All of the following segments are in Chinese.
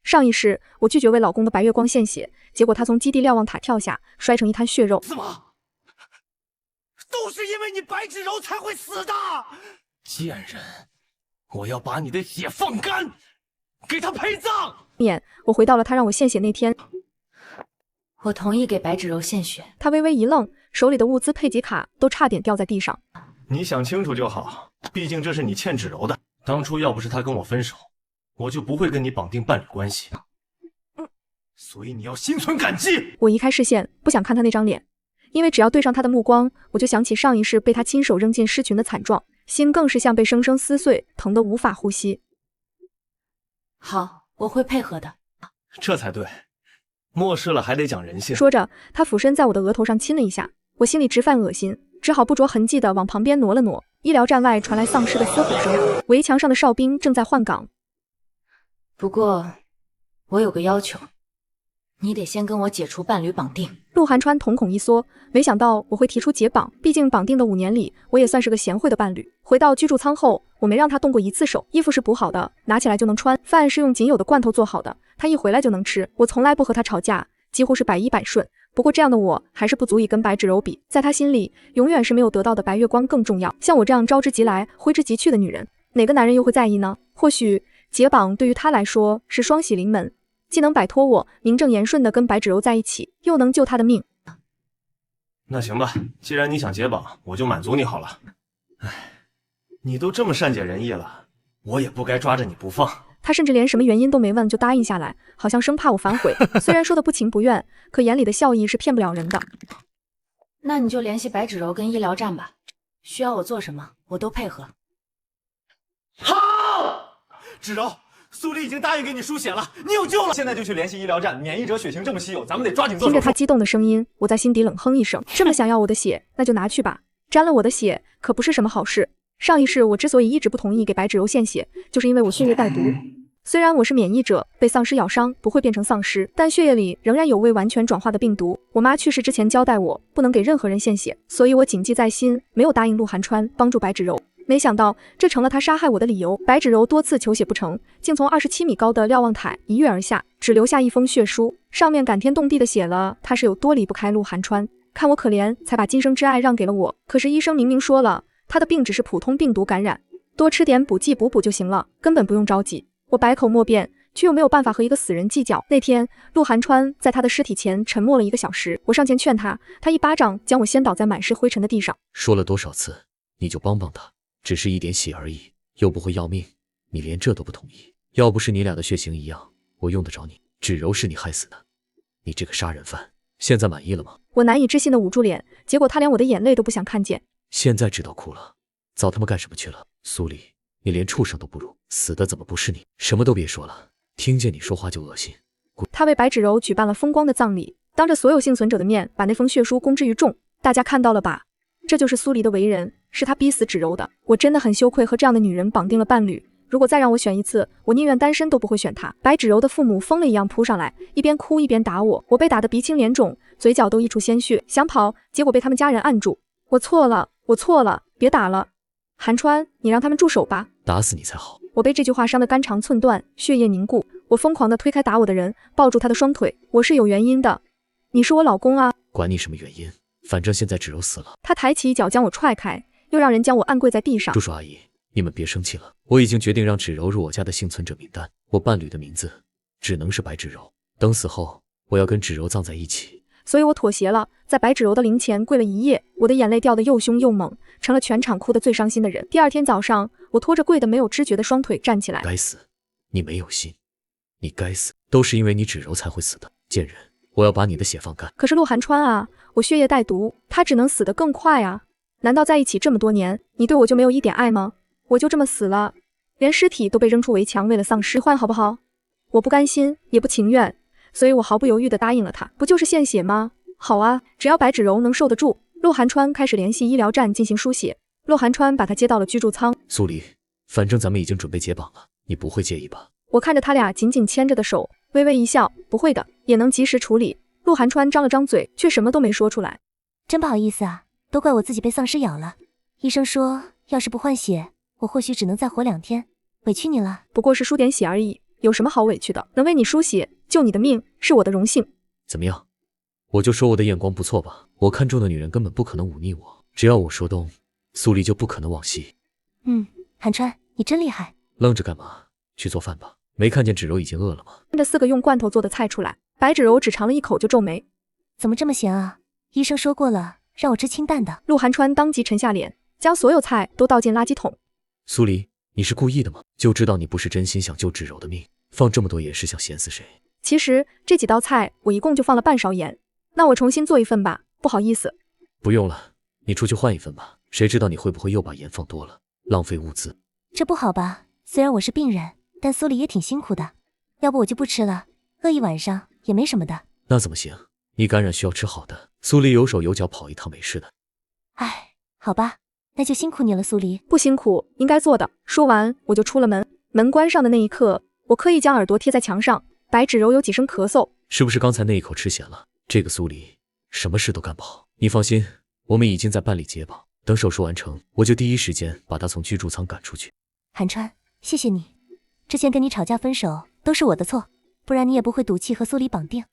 上一世我拒绝为老公的白月光献血，结果他从基地瞭望塔跳下，摔成一滩血肉。怎么？都是因为你白芷柔才会死的！贱人，我要把你的血放干，给他陪葬。我回到了他让我献血那天。我同意给白芷柔献血。他微微一愣，手里的物资配给卡都差点掉在地上。你想清楚就好，毕竟这是你欠芷柔的。当初要不是他跟我分手，我就不会跟你绑定伴侣关系。所以你要心存感激。我移开视线，不想看他那张脸，因为只要对上他的目光，我就想起上一世被他亲手扔进狮群的惨状，心更是像被生生撕碎，疼得无法呼吸。好，我会配合的。这才对，漠视了还得讲人性。说着，他俯身在我的额头上亲了一下，我心里直犯恶心，只好不着痕迹地往旁边挪了挪。医疗站外传来丧尸的嘶吼声，围墙上的哨兵正在换岗。不过，我有个要求，你得先跟我解除伴侣绑定。陆寒川瞳孔一缩，没想到我会提出解绑，毕竟绑定的5年里，我也算是个贤惠的伴侣。回到居住舱后，我没让他动过一次手，衣服是补好的，拿起来就能穿，饭是用仅有的罐头做好的，他一回来就能吃。我从来不和他吵架，几乎是100依100顺。不过这样的我还是不足以跟白芷柔比，在他心里，永远是没有得到的白月光更重要。像我这样招之即来挥之即去的女人，哪个男人又会在意呢？或许解绑对于他来说是双喜临门，既能摆脱我，名正言顺地跟白芷柔在一起，又能救他的命。那行吧，既然你想解绑，我就满足你好了。唉，你都这么善解人意了，我也不该抓着你不放。他甚至连什么原因都没问就答应下来，好像生怕我反悔。虽然说的不情不愿，可眼里的笑意是骗不了人的。那你就联系白芷柔跟医疗站吧，需要我做什么，我都配合。好，芷柔，苏黎已经答应给你输血了，你有救了。现在就去联系医疗站，免疫者血型这么稀有，咱们得抓紧做手术。听着他激动的声音，我在心底冷哼一声，这么想要我的血，那就拿去吧。沾了我的血可不是什么好事。上一世我之所以一直不同意给白芷柔献血，就是因为我血液带毒。虽然我是免疫者，被丧尸咬伤不会变成丧尸，但血液里仍然有未完全转化的病毒。我妈去世之前交代我不能给任何人献血，所以我谨记在心，没有答应陆寒川帮助白芷柔。没想到这成了他杀害我的理由。白芷柔多次求血不成，竟从27米高的瞭望塔一跃而下，只留下一封血书，上面感天动地的写了他是有多离不开陆寒川，看我可怜才把今生之爱让给了我。可是医生明明说了，他的病只是普通病毒感染，多吃点补剂补补就行了，根本不用着急。我百口莫辩，却又没有办法和一个死人计较。那天，陆寒川在他的尸体前沉默了1个小时，我上前劝他，他一巴掌将我掀倒在满是灰尘的地上。说了多少次，你就帮帮他，只是一点血而已，又不会要命，你连这都不同意。要不是你俩的血型一样，我用得着你？芷柔是你害死的，你这个杀人犯，现在满意了吗？我难以置信地捂住脸，结果他连我的眼泪都不想看见。现在知道哭了，早他妈干什么去了？苏黎，你连畜生都不如，死的怎么不是你？什么都别说了，听见你说话就恶心。他为白芷柔举办了风光的葬礼，当着所有幸存者的面把那封血书公之于众，大家看到了吧？这就是苏黎的为人，是他逼死芷柔的。我真的很羞愧和这样的女人绑定了伴侣，如果再让我选一次，我宁愿单身都不会选她。白芷柔的父母疯了一样扑上来，一边哭一边打我，我被打得鼻青脸肿，嘴角都溢出鲜血，想跑，结果被他们家人按住。我错了，我错了，别打了。寒川，你让他们住手吧。打死你才好。我被这句话伤得肝肠寸断，血液凝固，我疯狂地推开打我的人，抱住他的双腿。我是有原因的，你是我老公啊。管你什么原因，反正现在芷柔死了。他抬起一脚将我踹开，又让人将我按跪在地上。叔叔阿姨，你们别生气了，我已经决定让芷柔入我家的幸存者名单，我伴侣的名字只能是白芷柔。等死后，我要跟芷柔葬在一起。所以我妥协了，在白芷柔的灵前跪了一夜，我的眼泪掉得又凶又猛，成了全场哭得最伤心的人。第二天早上，我拖着跪得没有知觉的双腿站起来。该死，你没有心，你该死，都是因为你芷柔才会死的，贱人，我要把你的血放干。可是陆寒川啊，我血液带毒，他只能死得更快啊！难道在一起这么多年，你对我就没有一点爱吗？我就这么死了，连尸体都被扔出围墙，为了丧尸换好不好？我不甘心，也不情愿。所以我毫不犹豫地答应了他，不就是献血吗？好啊，只要白芷柔能受得住。陆寒川开始联系医疗站进行输血，陆寒川把他接到了居住舱。苏黎，反正咱们已经准备解绑了，你不会介意吧？我看着他俩紧紧牵着的手，微微一笑，不会的，也能及时处理。陆寒川张了张嘴，却什么都没说出来。真不好意思啊，都怪我自己被丧尸咬了。医生说，要是不换血，我或许只能再活2天，委屈你了。不过是输点血而已，有什么好委屈的？能为你输血，救你的命，是我的荣幸。怎么样？我就说我的眼光不错吧？我看中的女人根本不可能忤逆我，只要我说动，苏黎就不可能往西。韩川，你真厉害。愣着干嘛？去做饭吧。没看见芷柔已经饿了吗？这4个用罐头做的菜出来，白芷柔只尝了一口就皱眉。怎么这么咸啊？医生说过了，让我吃清淡的。陆寒川当即沉下脸，将所有菜都倒进垃圾桶。苏黎，你是故意的吗？就知道你不是真心想救芷柔的命，放这么多盐是想咸死谁？其实这几道菜我一共就放了半勺盐，那我重新做一份吧，不好意思。不用了，你出去换一份吧。谁知道你会不会又把盐放多了，浪费物资。这不好吧？虽然我是病人，但苏黎也挺辛苦的。要不我就不吃了，饿一晚上也没什么的。那怎么行？你感染需要吃好的。苏黎有手有脚跑一趟没事的。唉，好吧，那就辛苦你了，苏黎。不辛苦，应该做的。说完我就出了门，门关上的那一刻，我刻意将耳朵贴在墙上。白芷柔有几声咳嗽，是不是刚才那一口吃咸了？这个苏黎什么事都干不好。你放心，我们已经在办理解绑，等手术完成，我就第一时间把他从居住舱赶出去。韩川，谢谢你。之前跟你吵架分手都是我的错，不然你也不会赌气和苏黎绑定。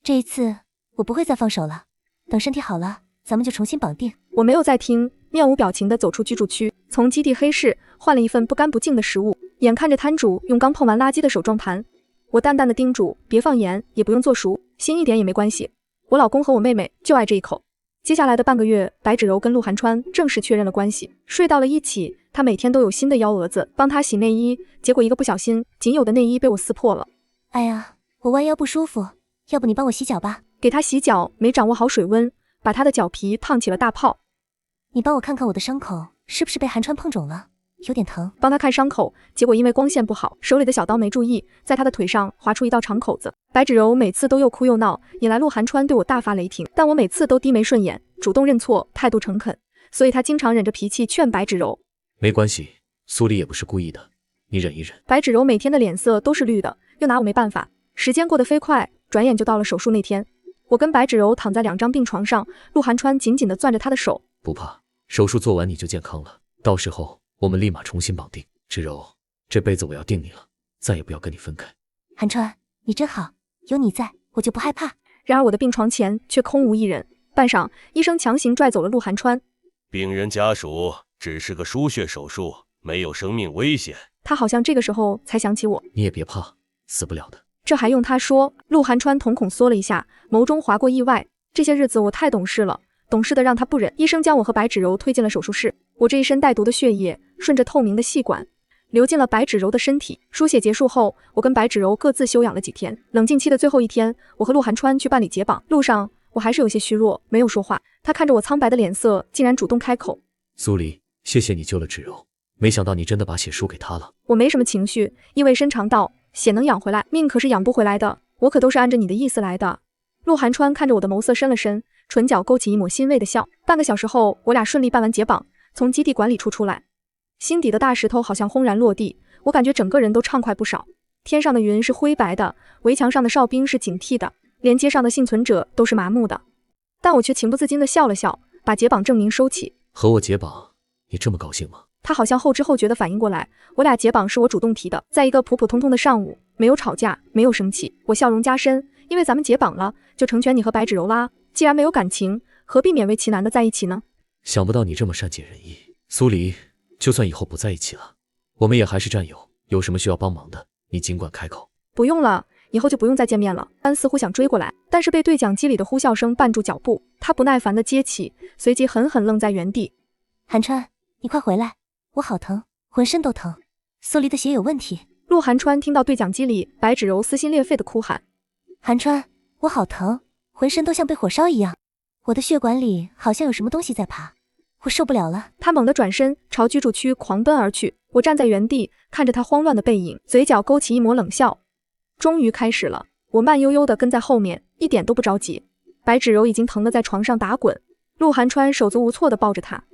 这一次我不会再放手了，等身体好了，咱们就重新绑定。我没有再听，面无表情地走出居住区，从基地黑市换了一份不干不净的食物。眼看着摊主用刚碰完垃圾的手撞盘，我淡淡的叮嘱，别放盐，也不用做熟，腥一点也没关系。我老公和我妹妹就爱这一口。接下来的半个月，白芷柔跟陆寒川正式确认了关系，睡到了一起。他每天都有新的幺蛾子帮他洗内衣，结果一个不小心，仅有的内衣被我撕破了。哎呀，我弯腰不舒服，要不你帮我洗脚吧？给他洗脚没掌握好水温，把他的脚皮烫起了大泡。你帮我看看我的伤口是不是被寒川碰肿了，有点疼。帮他看伤口，结果因为光线不好，手里的小刀没注意，在他的腿上划出一道长口子。白芷柔每次都又哭又闹，引来陆寒川对我大发雷霆，但我每次都低眉顺眼，主动认错，态度诚恳，所以他经常忍着脾气劝白芷柔。没关系，苏黎也不是故意的，你忍一忍。白芷柔每天的脸色都是绿的，又拿我没办法。时间过得飞快，转眼就到了手术那天。我跟白芷柔躺在2张病床上，陆寒川紧紧地攥着她的手。不怕，手术做完你就健康了，到时候我们立马重新绑定。芷柔，这辈子我要定你了，再也不要跟你分开。寒川，你真好，有你在，我就不害怕。然而我的病床前却空无一人。半晌，医生强行拽走了陆寒川。病人家属只是个输血手术，没有生命危险。他好像这个时候才想起我。你也别怕，死不了的。这还用他说？陆寒川瞳孔缩了一下，眸中划过意外。这些日子我太懂事了，懂事的让他不忍。医生将我和白芷柔推进了手术室，我这一身带毒的血液顺着透明的细管流进了白芷柔的身体。输血结束后，我跟白芷柔各自休养了几天。冷静期的最后一天，我和陆寒川去办理解绑。路上我还是有些虚弱，没有说话。他看着我苍白的脸色，竟然主动开口：苏黎，谢谢你救了芷柔，没想到你真的把血输给他了。我没什么情绪，意味深长道：血能养回来，命可是养不回来的，我可都是按着你的意思来的。陆寒川看着我的眸色深了深，唇角勾起一抹欣慰的笑。半个小时后，我俩顺利办完解绑，从基地管理处出来。心底的大石头好像轰然落地，我感觉整个人都畅快不少。天上的云是灰白的，围墙上的哨兵是警惕的，连街上的幸存者都是麻木的。但我却情不自禁地笑了笑，把解绑证明收起。和我解绑，你这么高兴吗？他好像后知后觉地反应过来，我俩解绑是我主动提的。在一个普普通通的上午，没有吵架，没有生气，我笑容加深，因为咱们解绑了，就成全你和白芷柔啦。既然没有感情，何必勉为其难的在一起呢？想不到你这么善解人意。苏黎，就算以后不在一起了，我们也还是战友，有什么需要帮忙的，你尽管开口。不用了，以后就不用再见面了。安似乎想追过来，但是被对讲机里的呼啸声绊住脚步，他不耐烦地接起，随即狠狠愣在原地。寒川，你快回来，我好疼，浑身都疼。苏黎的血有问题。陆寒川听到对讲机里白芷柔撕心裂肺的哭喊：寒川，我好疼，浑身都像被火烧一样，我的血管里好像有什么东西在爬，我受不了了。他猛地转身朝居住区狂奔而去，我站在原地看着他慌乱的背影，嘴角勾起一抹冷笑。终于开始了，我慢悠悠地跟在后面，一点都不着急。白芷柔已经疼得在床上打滚，陆寒川手足无措地抱着她。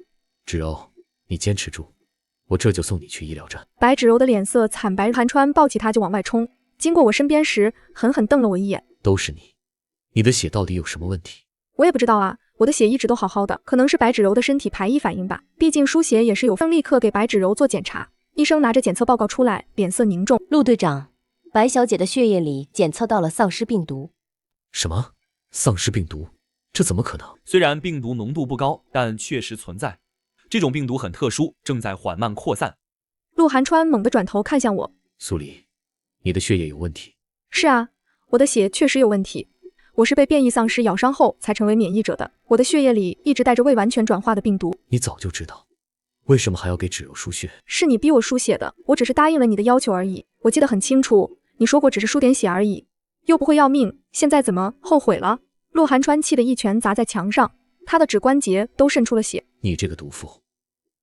芷柔，你坚持住，我这就送你去医疗站。白芷柔的脸色惨白，寒川抱起她就往外冲，经过我身边时狠狠瞪了我一眼。都是你，你的血到底有什么问题？我也不知道啊，我的血一直都好好的，可能是白芷柔的身体排异反应吧，毕竟输血也是有分。立刻给白芷柔做检查。医生拿着检测报告出来，脸色凝重。陆队长，白小姐的血液里检测到了丧尸病毒。什么？丧尸病毒？这怎么可能？虽然病毒浓度不高，但确实存在。这种病毒很特殊，正在缓慢扩散。陆寒川猛地转头看向我，苏黎，你的血液有问题。是啊，我的血确实有问题。我是被变异丧尸咬伤后才成为免疫者的，我的血液里一直带着未完全转化的病毒。你早就知道，为什么还要给芷柔输血？是你逼我输血的，我只是答应了你的要求而已。我记得很清楚，你说过只是输点血而已，又不会要命，现在怎么后悔了？陆寒川气得一拳砸在墙上，他的指关节都渗出了血。你这个毒妇，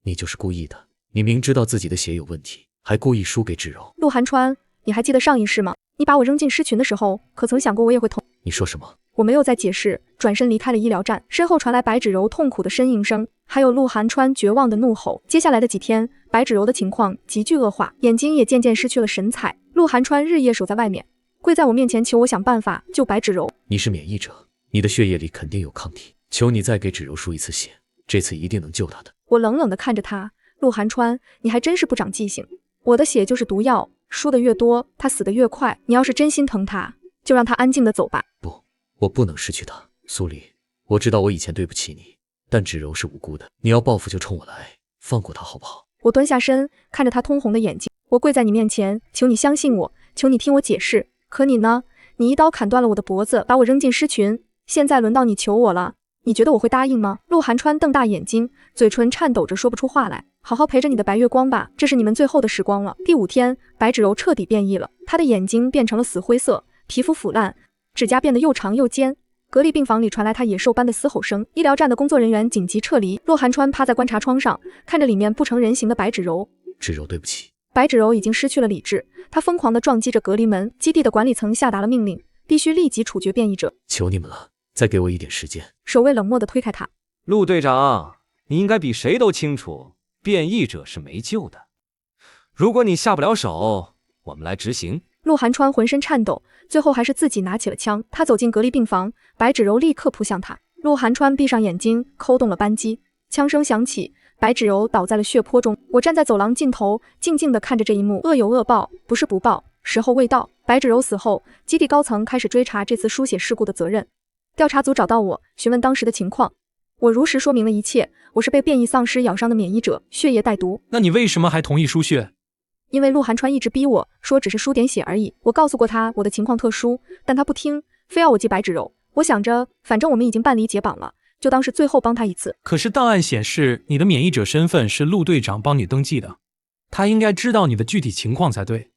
你就是故意的。你明知道自己的血有问题，还故意输给芷柔。陆寒川，你还记得上一世吗？你把我扔进尸群的时候，可曾想过我也会痛？你说什么？我没有再解释，转身离开了医疗站，身后传来白芷柔痛苦的呻吟声，还有陆寒川绝望的怒吼。接下来的几天，白芷柔的情况急剧恶化，眼睛也渐渐失去了神采。陆寒川日夜守在外面，跪在我面前求我想办法救白芷柔。你是免疫者，你的血液里肯定有抗体，求你再给芷柔输一次血，这次一定能救她的。我冷冷地看着他，陆寒川，你还真是不长记性。我的血就是毒药，输的越多，他死得越快。你要是真心疼他，就让他安静地走吧。不，我不能失去他。苏黎，我知道我以前对不起你，但芷柔是无辜的，你要报复就冲我来，放过她好不好？我蹲下身，看着他通红的眼睛，我跪在你面前，求你相信我，求你听我解释。可你呢？你一刀砍断了我的脖子，把我扔进尸群，现在轮到你求我了。你觉得我会答应吗？陆寒川瞪大眼睛，嘴唇颤抖着说不出话来。好好陪着你的白月光吧，这是你们最后的时光了。第5天，白芷柔彻底变异了，她的眼睛变成了死灰色，皮肤腐烂，指甲变得又长又尖。隔离病房里传来她野兽般的嘶吼声，医疗站的工作人员紧急撤离。陆寒川趴在观察窗上，看着里面不成人形的白芷柔。芷柔，对不起。白芷柔已经失去了理智，她疯狂地撞击着隔离门。基地的管理层下达了命令，必须立即处决变异者。求你们了，再给我一点时间。守卫冷漠地推开他。陆队长，你应该比谁都清楚，变异者是没救的。如果你下不了手，我们来执行。陆寒川浑身颤抖，最后还是自己拿起了枪。他走进隔离病房，白芷柔立刻扑向他。陆寒川闭上眼睛，扣动了扳机，枪声响起，白芷柔倒在了血泊中。我站在走廊尽头，静静地看着这一幕。恶有恶报，不是不报，时候未到。白芷柔死后，基地高层开始追查这次输血事故的责任。调查组找到我，询问当时的情况。我如实说明了一切，我是被变异丧尸咬伤的免疫者，血液带毒。那你为什么还同意输血？因为陆寒川一直逼我说只是输点血而已，我告诉过他我的情况特殊，但他不听，非要我记白芷柔。我想着反正我们已经办理解绑了，就当是最后帮他一次。可是档案显示你的免疫者身份是陆队长帮你登记的，他应该知道你的具体情况才对。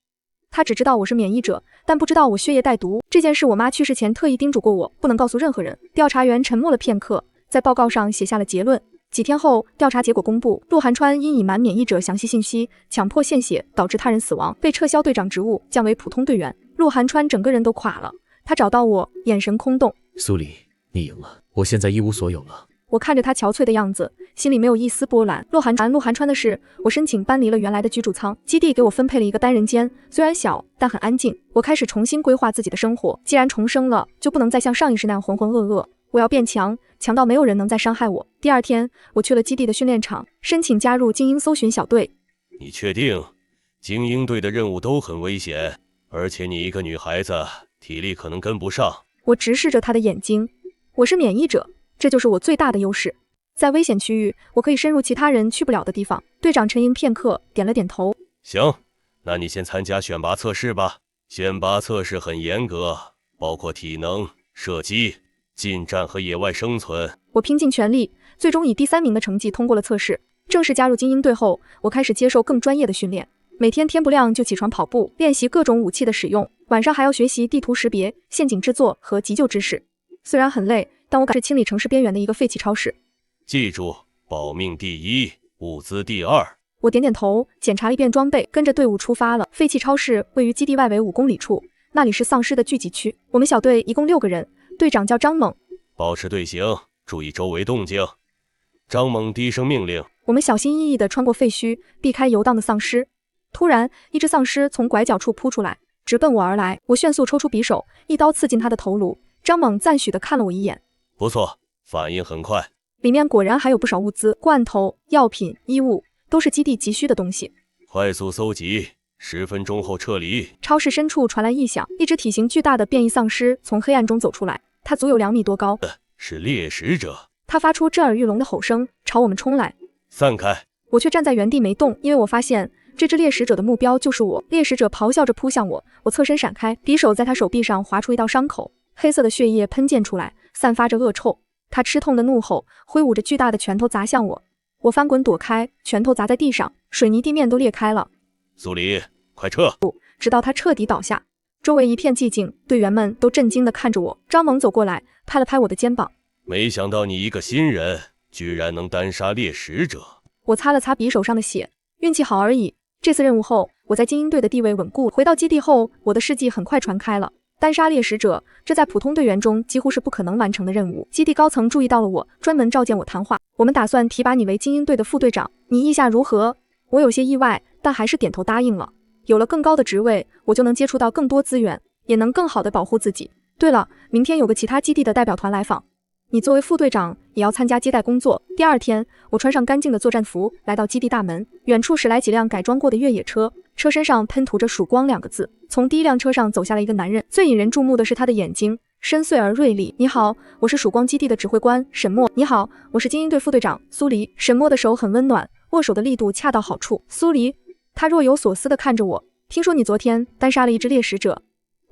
他只知道我是免疫者，但不知道我血液带毒。这件事我妈去世前特意叮嘱过我，不能告诉任何人。调查员沉默了片刻，在报告上写下了结论。几天后，调查结果公布，陆寒川因隐瞒免疫者详细信息，强迫献血，导致他人死亡，被撤销队长职务，降为普通队员。陆寒川整个人都垮了，他找到我，眼神空洞。苏黎，你赢了，我现在一无所有了。我看着他憔悴的样子，心里没有一丝波澜。陆寒川的事，我申请搬离了原来的居住舱，基地给我分配了一个单人间，虽然小，但很安静。我开始重新规划自己的生活，既然重生了，就不能再像上一世那样浑浑噩噩。我要变强，强到没有人能再伤害我。第2天，我去了基地的训练场，申请加入精英搜寻小队。你确定？精英队的任务都很危险，而且你一个女孩子，体力可能跟不上。我直视着他的眼睛，我是免疫者，这就是我最大的优势。在危险区域，我可以深入其他人去不了的地方。队长沉吟片刻，点了点头。行，那你先参加选拔测试吧。选拔测试很严格，包括体能、射击、近战和野外生存。我拼尽全力，最终以第3名的成绩通过了测试。正式加入精英队后，我开始接受更专业的训练，每天天不亮就起床跑步，练习各种武器的使用，晚上还要学习地图识别、陷阱制作和急救知识。虽然很累，但我敢是清理城市边缘的一个废弃超市。记住，保命第一，物资第2。我点点头，检查了一遍装备，跟着队伍出发了。废弃超市位于基地外围5公里处，那里是丧尸的聚集区。我们小队一共6个人，队长叫张猛。保持队形，注意周围动静。张猛低声命令。我们小心翼翼地穿过废墟，避开游荡的丧尸。突然，一只丧尸从拐角处扑出来，直奔我而来。我迅速抽出匕首，一刀刺进他的头颅。张猛赞许地看了我一眼。不错，反应很快。里面果然还有不少物资，罐头、药品、衣物，都是基地急需的东西。快速搜集， 10分钟后撤离。超市深处传来异响，一只体型巨大的变异丧尸从黑暗中走出来，它足有2米多高，是猎食者。它发出震耳欲聋的吼声，朝我们冲来。散开！我却站在原地没动，因为我发现这只猎食者的目标就是我。猎食者咆哮着扑向我，我侧身闪开，匕首在他手臂上划出一道伤口，黑色的血液喷溅出来，散发着恶臭。他吃痛的怒吼，挥舞着巨大的拳头砸向我。我翻滚躲开，拳头砸在地上，水泥地面都裂开了。苏黎，快撤！直到他彻底倒下。周围一片寂静，队员们都震惊地看着我。张萌走过来，拍了拍我的肩膀。没想到你一个新人，居然能单杀猎食者。我擦了擦匕首上的血，运气好而已。这次任务后，我在精英队的地位稳固。回到基地后，我的事迹很快传开了。单杀猎食者，这在普通队员中几乎是不可能完成的任务。基地高层注意到了我，专门召见我谈话。我们打算提拔你为精英队的副队长，你意下如何？我有些意外，但还是点头答应了。有了更高的职位，我就能接触到更多资源，也能更好地保护自己。对了，明天有个其他基地的代表团来访，你作为副队长也要参加接待工作。第2天，我穿上干净的作战服，来到基地大门。远处驶来几辆改装过的越野车，车身上喷涂着曙光2个字。从第1辆车上走下来一个男人，最引人注目的是他的眼睛，深邃而锐利。你好，我是曙光基地的指挥官沈墨。你好，我是精英队副队长苏黎。沈墨的手很温暖，握手的力度恰到好处。苏黎，他若有所思地看着我。听说你昨天单杀了一只猎食者。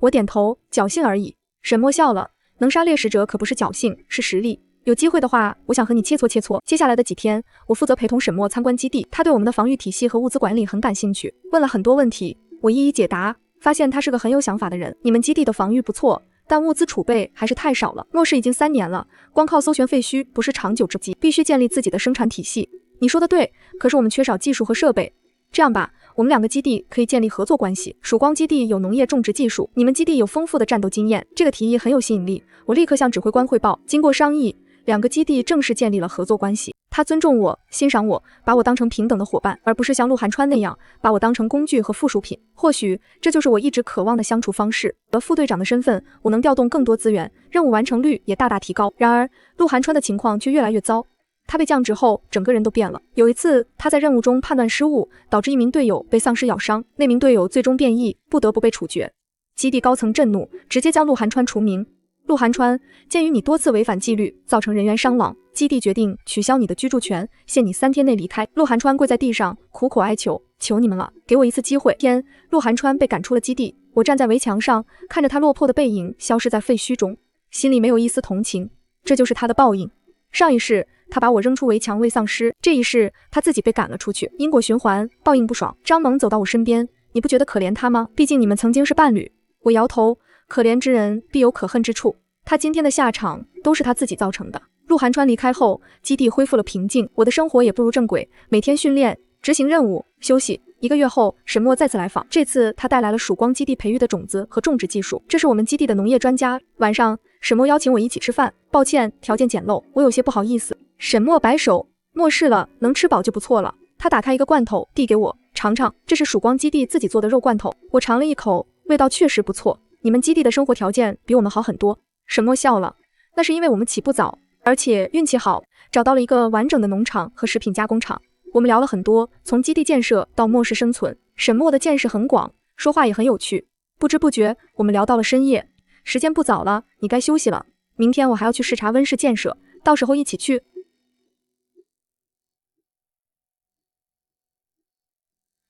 我点头，侥幸而已。沈墨笑了，能杀猎食者可不是侥幸，是实力。有机会的话，我想和你切磋切磋。接下来的几天，我负责陪同沈墨参观基地。他对我们的防御体系和物资管理很感兴趣，问了很多问题，我一一解答，发现他是个很有想法的人。你们基地的防御不错，但物资储备还是太少了。末世已经3年了，光靠搜寻废墟不是长久之计，必须建立自己的生产体系。你说的对，可是我们缺少技术和设备。这样吧，我们2个基地可以建立合作关系。曙光基地有农业种植技术，你们基地有丰富的战斗经验，这个提议很有吸引力。我立刻向指挥官汇报。经过商议，2个基地正式建立了合作关系。他尊重我，欣赏我，把我当成平等的伙伴，而不是像陆寒川那样把我当成工具和附属品。或许这就是我一直渴望的相处方式。而副队长的身份，我能调动更多资源，任务完成率也大大提高。然而陆寒川的情况却越来越糟。他被降职后，整个人都变了。有一次，他在任务中判断失误，导致一名队友被丧尸咬伤，那名队友最终变异，不得不被处决。基地高层震怒，直接将陆寒川除名。陆寒川，鉴于你多次违反纪律，造成人员伤亡，基地决定取消你的居住权，限你3天内离开。陆寒川跪在地上，苦口哀求，求你们了，给我一次机会。天，陆寒川被赶出了基地。我站在围墙上，看着他落魄的背影消失在废墟中，心里没有一丝同情。这就是他的报应。上一世，他把我扔出围墙喂丧尸，这一世他自己被赶了出去，因果循环，报应不爽。张萌走到我身边，你不觉得可怜他吗？毕竟你们曾经是伴侣。我摇头，可怜之人必有可恨之处，他今天的下场都是他自己造成的。陆寒川离开后，基地恢复了平静，我的生活也步入正轨，每天训练、执行任务、休息。1个月后，沈墨再次来访，这次他带来了曙光基地培育的种子和种植技术，这是我们基地的农业专家。晚上，沈墨邀请我一起吃饭，抱歉，条件简陋，我有些不好意思。沈墨摆手，漠视了，能吃饱就不错了。他打开一个罐头，递给我，尝尝，这是曙光基地自己做的肉罐头。我尝了一口，味道确实不错。你们基地的生活条件比我们好很多。沈墨笑了，那是因为我们起步早，而且运气好，找到了一个完整的农场和食品加工厂。我们聊了很多，从基地建设到末世生存。沈墨的见识很广，说话也很有趣。不知不觉，我们聊到了深夜。时间不早了，你该休息了。明天我还要去视察温室建设，到时候一起去。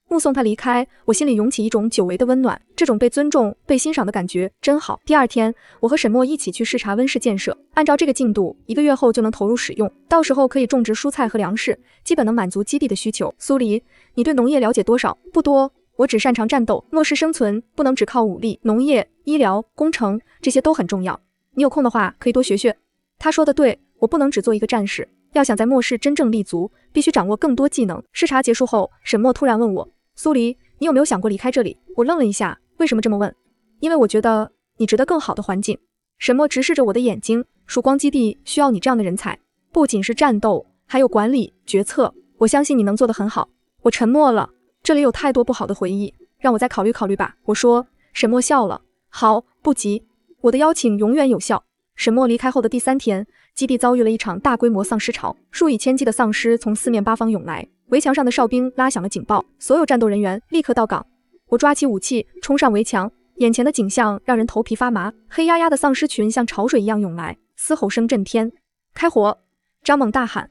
目送他离开，我心里涌起一种久违的温暖，这种被尊重、被欣赏的感觉真好。第2天，我和沈墨一起去视察温室建设，按照这个进度，1个月后就能投入使用，到时候可以种植蔬菜和粮食，基本能满足基地的需求。苏黎，你对农业了解多少？不多，我只擅长战斗。末世生存不能只靠武力，农业、医疗、工程这些都很重要。你有空的话可以多学学。他说的对，我不能只做一个战士，要想在末世真正立足，必须掌握更多技能。视察结束后，沈墨突然问我，苏黎，你有没有想过离开这里？我愣了一下，为什么这么问？因为我觉得你值得更好的环境。沈墨直视着我的眼睛，曙光基地需要你这样的人才，不仅是战斗，还有管理、决策，我相信你能做得很好。我沉默了，这里有太多不好的回忆，让我再考虑考虑吧。我说。沈墨笑了，好，不急，我的邀请永远有效。沈墨离开后的第3天，基地遭遇了一场大规模丧尸潮，数以千计的丧尸从4面8方涌来，围墙上的哨兵拉响了警报，所有战斗人员立刻到岗。我抓起武器冲上围墙，眼前的景象让人头皮发麻，黑压压的丧尸群像潮水一样涌来，嘶吼声震天。开火！张猛大喊，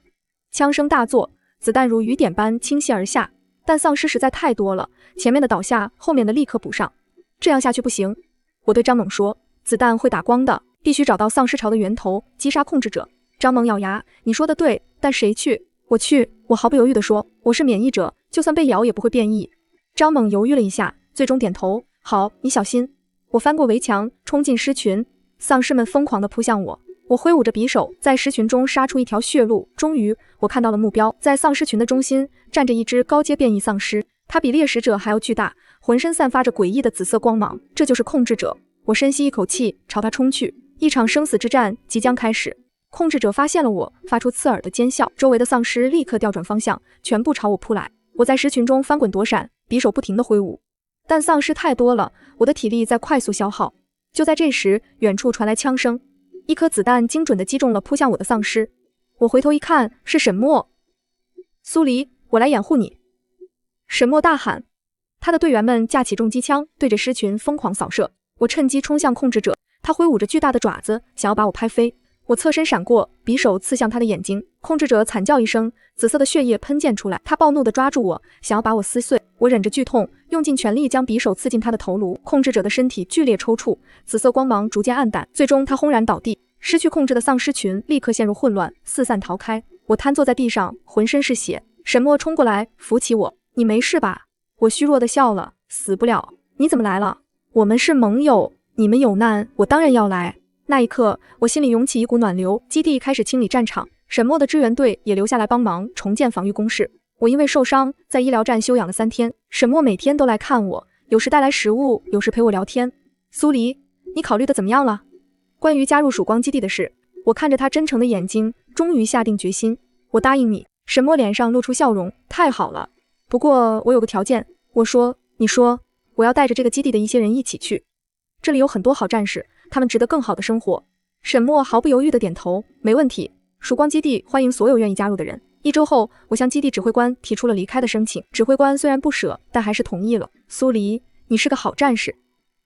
枪声大作，子弹如雨点般倾泻而下，但丧尸实在太多了，前面的倒下，后面的立刻补上。这样下去不行，我对张猛说，子弹会打光的，必须找到丧尸潮的源头，击杀控制者。张猛咬牙，你说的对，但谁去？我去，我毫不犹豫地说，我是免疫者，就算被咬也不会变异。张猛犹豫了一下，最终点头，好，你小心。我翻过围墙，冲进狮群，丧尸们疯狂地扑向我，我挥舞着匕首，在狮群中杀出一条血路。终于，我看到了目标，在丧尸群的中心站着一只高阶变异丧尸，它比猎食者还要巨大，浑身散发着诡异的紫色光芒，这就是控制者。我深吸一口气，朝他冲去，一场生死之战即将开始。控制者发现了我，发出刺耳的尖笑，周围的丧尸立刻调转方向，全部朝我扑来。我在狮群中翻滚躲闪，匕首不停地挥舞，但丧尸太多了，我的体力在快速消耗。就在这时，远处传来枪声，一颗子弹精准地击中了扑向我的丧尸。我回头一看，是沈墨。苏黎，我来掩护你！沈墨大喊，他的队员们架起重机枪，对着狮群疯狂扫射。我趁机冲向控制者，他挥舞着巨大的爪子，想要把我拍飞。我侧身闪过，匕首刺向他的眼睛。控制者惨叫一声，紫色的血液喷溅出来，他暴怒地抓住我，想要把我撕碎。我忍着剧痛，用尽全力将匕首刺进他的头颅。控制者的身体剧烈抽搐，紫色光芒逐渐暗淡，最终他轰然倒地。失去控制的丧尸群立刻陷入混乱，四散逃开。我瘫坐在地上，浑身是血。沈墨冲过来扶起我，你没事吧？我虚弱地笑了，死不了。你怎么来了？我们是盟友，你们有难，我当然要来。那一刻，我心里涌起一股暖流。基地开始清理战场，沈墨的支援队也留下来帮忙重建防御工事。我因为受伤，在医疗站休养了3天。沈墨每天都来看我，有时带来食物，有时陪我聊天。苏黎，你考虑的怎么样了？关于加入曙光基地的事，我看着他真诚的眼睛，终于下定决心。我答应你。沈墨脸上露出笑容，太好了。不过我有个条件。我说，你说。我要带着这个基地的一些人一起去。这里有很多好战士，他们值得更好的生活。沈墨毫不犹豫地点头，没问题。曙光基地欢迎所有愿意加入的人。1周后，我向基地指挥官提出了离开的申请。指挥官虽然不舍，但还是同意了。苏黎，你是个好战士。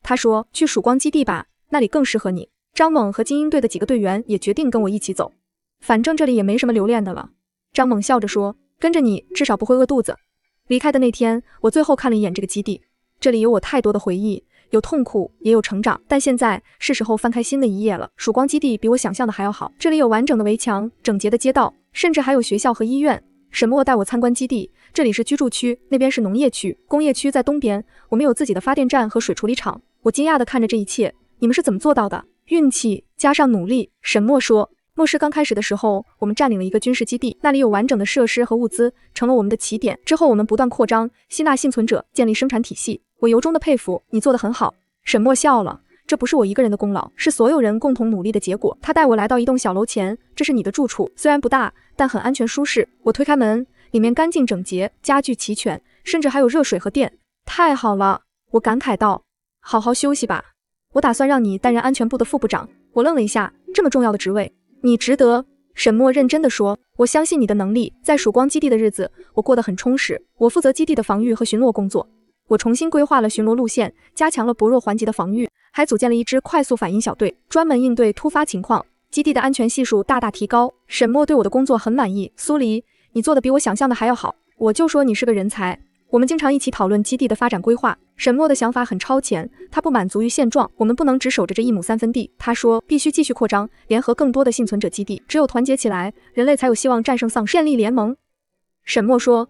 他说，去曙光基地吧，那里更适合你。张猛和精英队的几个队员也决定跟我一起走，反正这里也没什么留恋的了。张猛笑着说，跟着你至少不会饿肚子。离开的那天，我最后看了一眼这个基地，这里有我太多的回忆，有痛苦，也有成长，但现在是时候翻开新的一页了。曙光基地比我想象的还要好，这里有完整的围墙，整洁的街道，甚至还有学校和医院。沈墨带我参观基地，这里是居住区，那边是农业区，工业区在东边，我们有自己的发电站和水处理厂。我惊讶地看着这一切，你们是怎么做到的？运气加上努力。沈墨说，末世刚开始的时候，我们占领了一个军事基地，那里有完整的设施和物资，成了我们的起点。之后我们不断扩张，吸纳幸存者，建立生产体系。我由衷的佩服你做得很好。沈墨笑了，这不是我一个人的功劳，是所有人共同努力的结果。他带我来到一栋小楼前，这是你的住处，虽然不大，但很安全舒适。我推开门，里面干净整洁，家具齐全，甚至还有热水和电。太好了，我感慨道。好好休息吧，我打算让你担任安全部的副部长。我愣了一下，这么重要的职位，你值得。沈墨认真地说，我相信你的能力。在曙光基地的日子，我过得很充实。我负责基地的防御和巡逻工作。我重新规划了巡逻路线，加强了薄弱环节的防御，还组建了一支快速反应小队，专门应对突发情况。基地的安全系数大大提高。沈墨对我的工作很满意。苏黎，你做的比我想象的还要好。我就说你是个人才。我们经常一起讨论基地的发展规划。沈墨的想法很超前，他不满足于现状，我们不能只守着这1亩3分地。他说，必须继续扩张，联合更多的幸存者基地，只有团结起来，人类才有希望战胜丧尸，建立联盟。沈墨说，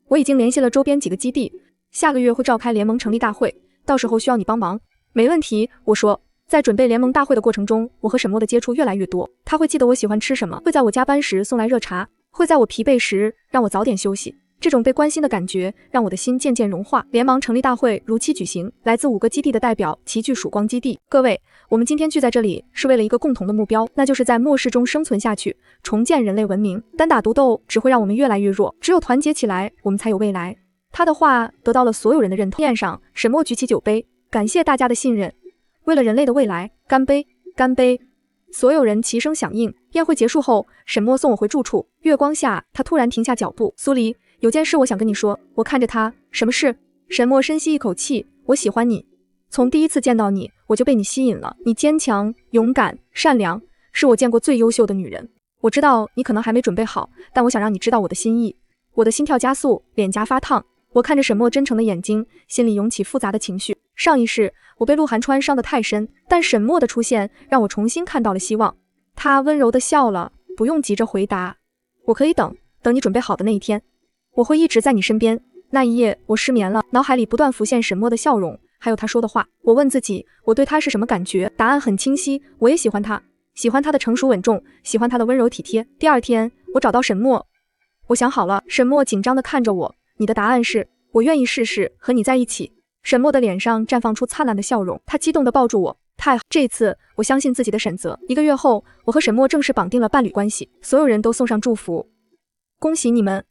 我已经联系了周边几个基地，下个月会召开联盟成立大会，到时候需要你帮忙。没问题，我说。在准备联盟大会的过程中，我和沈墨的接触越来越多，他会记得我喜欢吃什么，会在我加班时送来热茶，会在我疲惫时让我早点休息。这种被关心的感觉让我的心渐渐融化。联盟成立大会如期举行，来自5个基地的代表齐聚曙光基地。各位，我们今天聚在这里是为了一个共同的目标，那就是在末世中生存下去，重建人类文明。单打独斗只会让我们越来越弱，只有团结起来，我们才有未来。他的话得到了所有人的认同。宴上，沈墨举起酒杯，感谢大家的信任，为了人类的未来，干杯！干杯！所有人齐声响应。宴会结束后，沈墨送我回住处。月光下，他突然停下脚步。苏黎，有件事我想跟你说。我看着他，什么事？沈墨深吸一口气，我喜欢你。从第一次见到你，我就被你吸引了。你坚强、勇敢、善良，是我见过最优秀的女人。我知道你可能还没准备好，但我想让你知道我的心意。我的心跳加速，脸颊发烫。我看着沈墨真诚的眼睛，心里涌起复杂的情绪。上一世，我被陆寒川伤得太深，但沈墨的出现让我重新看到了希望。他温柔地笑了，不用急着回答，我可以等你准备好的那一天，我会一直在你身边。那一夜，我失眠了，脑海里不断浮现沈墨的笑容，还有他说的话。我问自己，我对他是什么感觉？答案很清晰，我也喜欢他，喜欢他的成熟稳重，喜欢他的温柔体贴。第二天，我找到沈墨，我想好了。沈墨紧张地看着我，你的答案是，我愿意试试和你在一起。沈墨的脸上绽放出灿烂的笑容，他激动地抱住我。太好，这次我相信自己的选择。1个月后，我和沈墨正式绑定了伴侣关系，所有人都送上祝福，恭喜你们。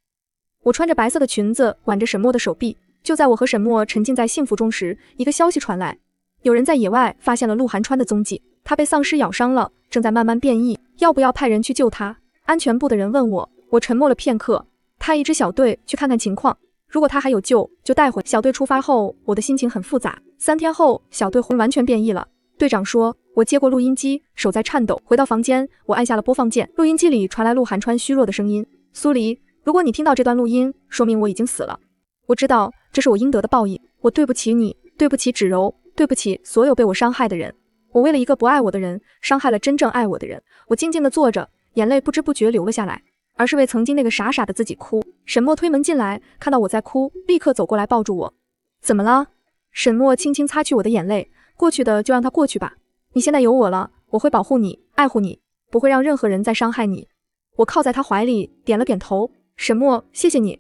我穿着白色的裙子，挽着沈墨的手臂。就在我和沈墨沉浸在幸福中时，一个消息传来，有人在野外发现了陆寒川的踪迹，他被丧尸咬伤了，正在慢慢变异，要不要派人去救他？安全部的人问我，我沉默了片刻，派一支小队去看看情况，如果他还有救，就带回。小队出发后，我的心情很复杂。3天后，小队完全变异了。队长说，我接过录音机，手在颤抖。回到房间，我按下了播放键，录音机里传来陆寒川虚弱的声音：苏黎，如果你听到这段录音，说明我已经死了。我知道这是我应得的报应，我对不起你，对不起芷柔，对不起所有被我伤害的人。我为了一个不爱我的人，伤害了真正爱我的人。我静静地坐着，眼泪不知不觉流了下来，而是为曾经那个傻傻的自己哭。沈墨推门进来，看到我在哭，立刻走过来抱住我。怎么了？沈墨轻轻擦去我的眼泪，过去的就让它过去吧。你现在有我了，我会保护你，爱护你，不会让任何人再伤害你。我靠在他怀里，点了点头。沈墨，谢谢你。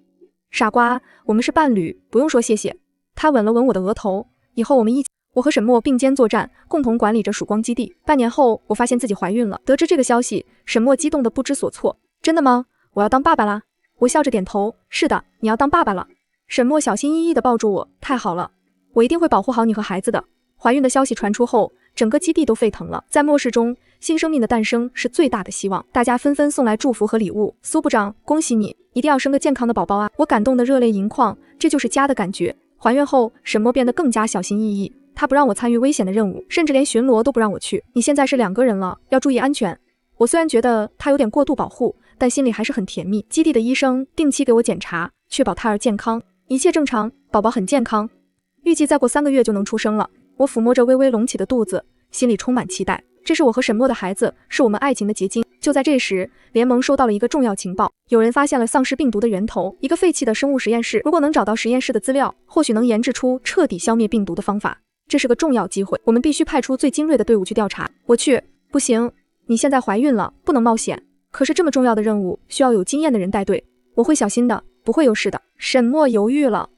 傻瓜，我们是伴侣，不用说谢谢。他吻了吻我的额头，以后我们一起。我和沈墨并肩作战，共同管理着曙光基地。半年后，我发现自己怀孕了。得知这个消息，沈墨激动得不知所措。真的吗？我要当爸爸啦！我笑着点头，是的，你要当爸爸了。沈墨小心翼翼地抱住我，太好了，我一定会保护好你和孩子的。怀孕的消息传出后，整个基地都沸腾了。在末世中，新生命的诞生是最大的希望，大家纷纷送来祝福和礼物。苏部长，恭喜你，一定要生个健康的宝宝啊！我感动得热泪盈眶，这就是家的感觉。怀孕后，沈墨变得更加小心翼翼，他不让我参与危险的任务，甚至连巡逻都不让我去。你现在是2个人了，要注意安全。我虽然觉得他有点过度保护，但心里还是很甜蜜。基地的医生定期给我检查，确保胎儿健康，一切正常，宝宝很健康，预计再过3个月就能出生了。我抚摸着微微隆起的肚子，心里充满期待。这是我和沈墨的孩子，是我们爱情的结晶。就在这时，联盟收到了一个重要情报，有人发现了丧尸病毒的源头，一个废弃的生物实验室。如果能找到实验室的资料，或许能研制出彻底消灭病毒的方法。这是个重要机会，我们必须派出最精锐的队伍去调查。我去。不行，你现在怀孕了，不能冒险。可是这么重要的任务，需要有经验的人带队。我会小心的，不会有事的。沈墨犹豫了。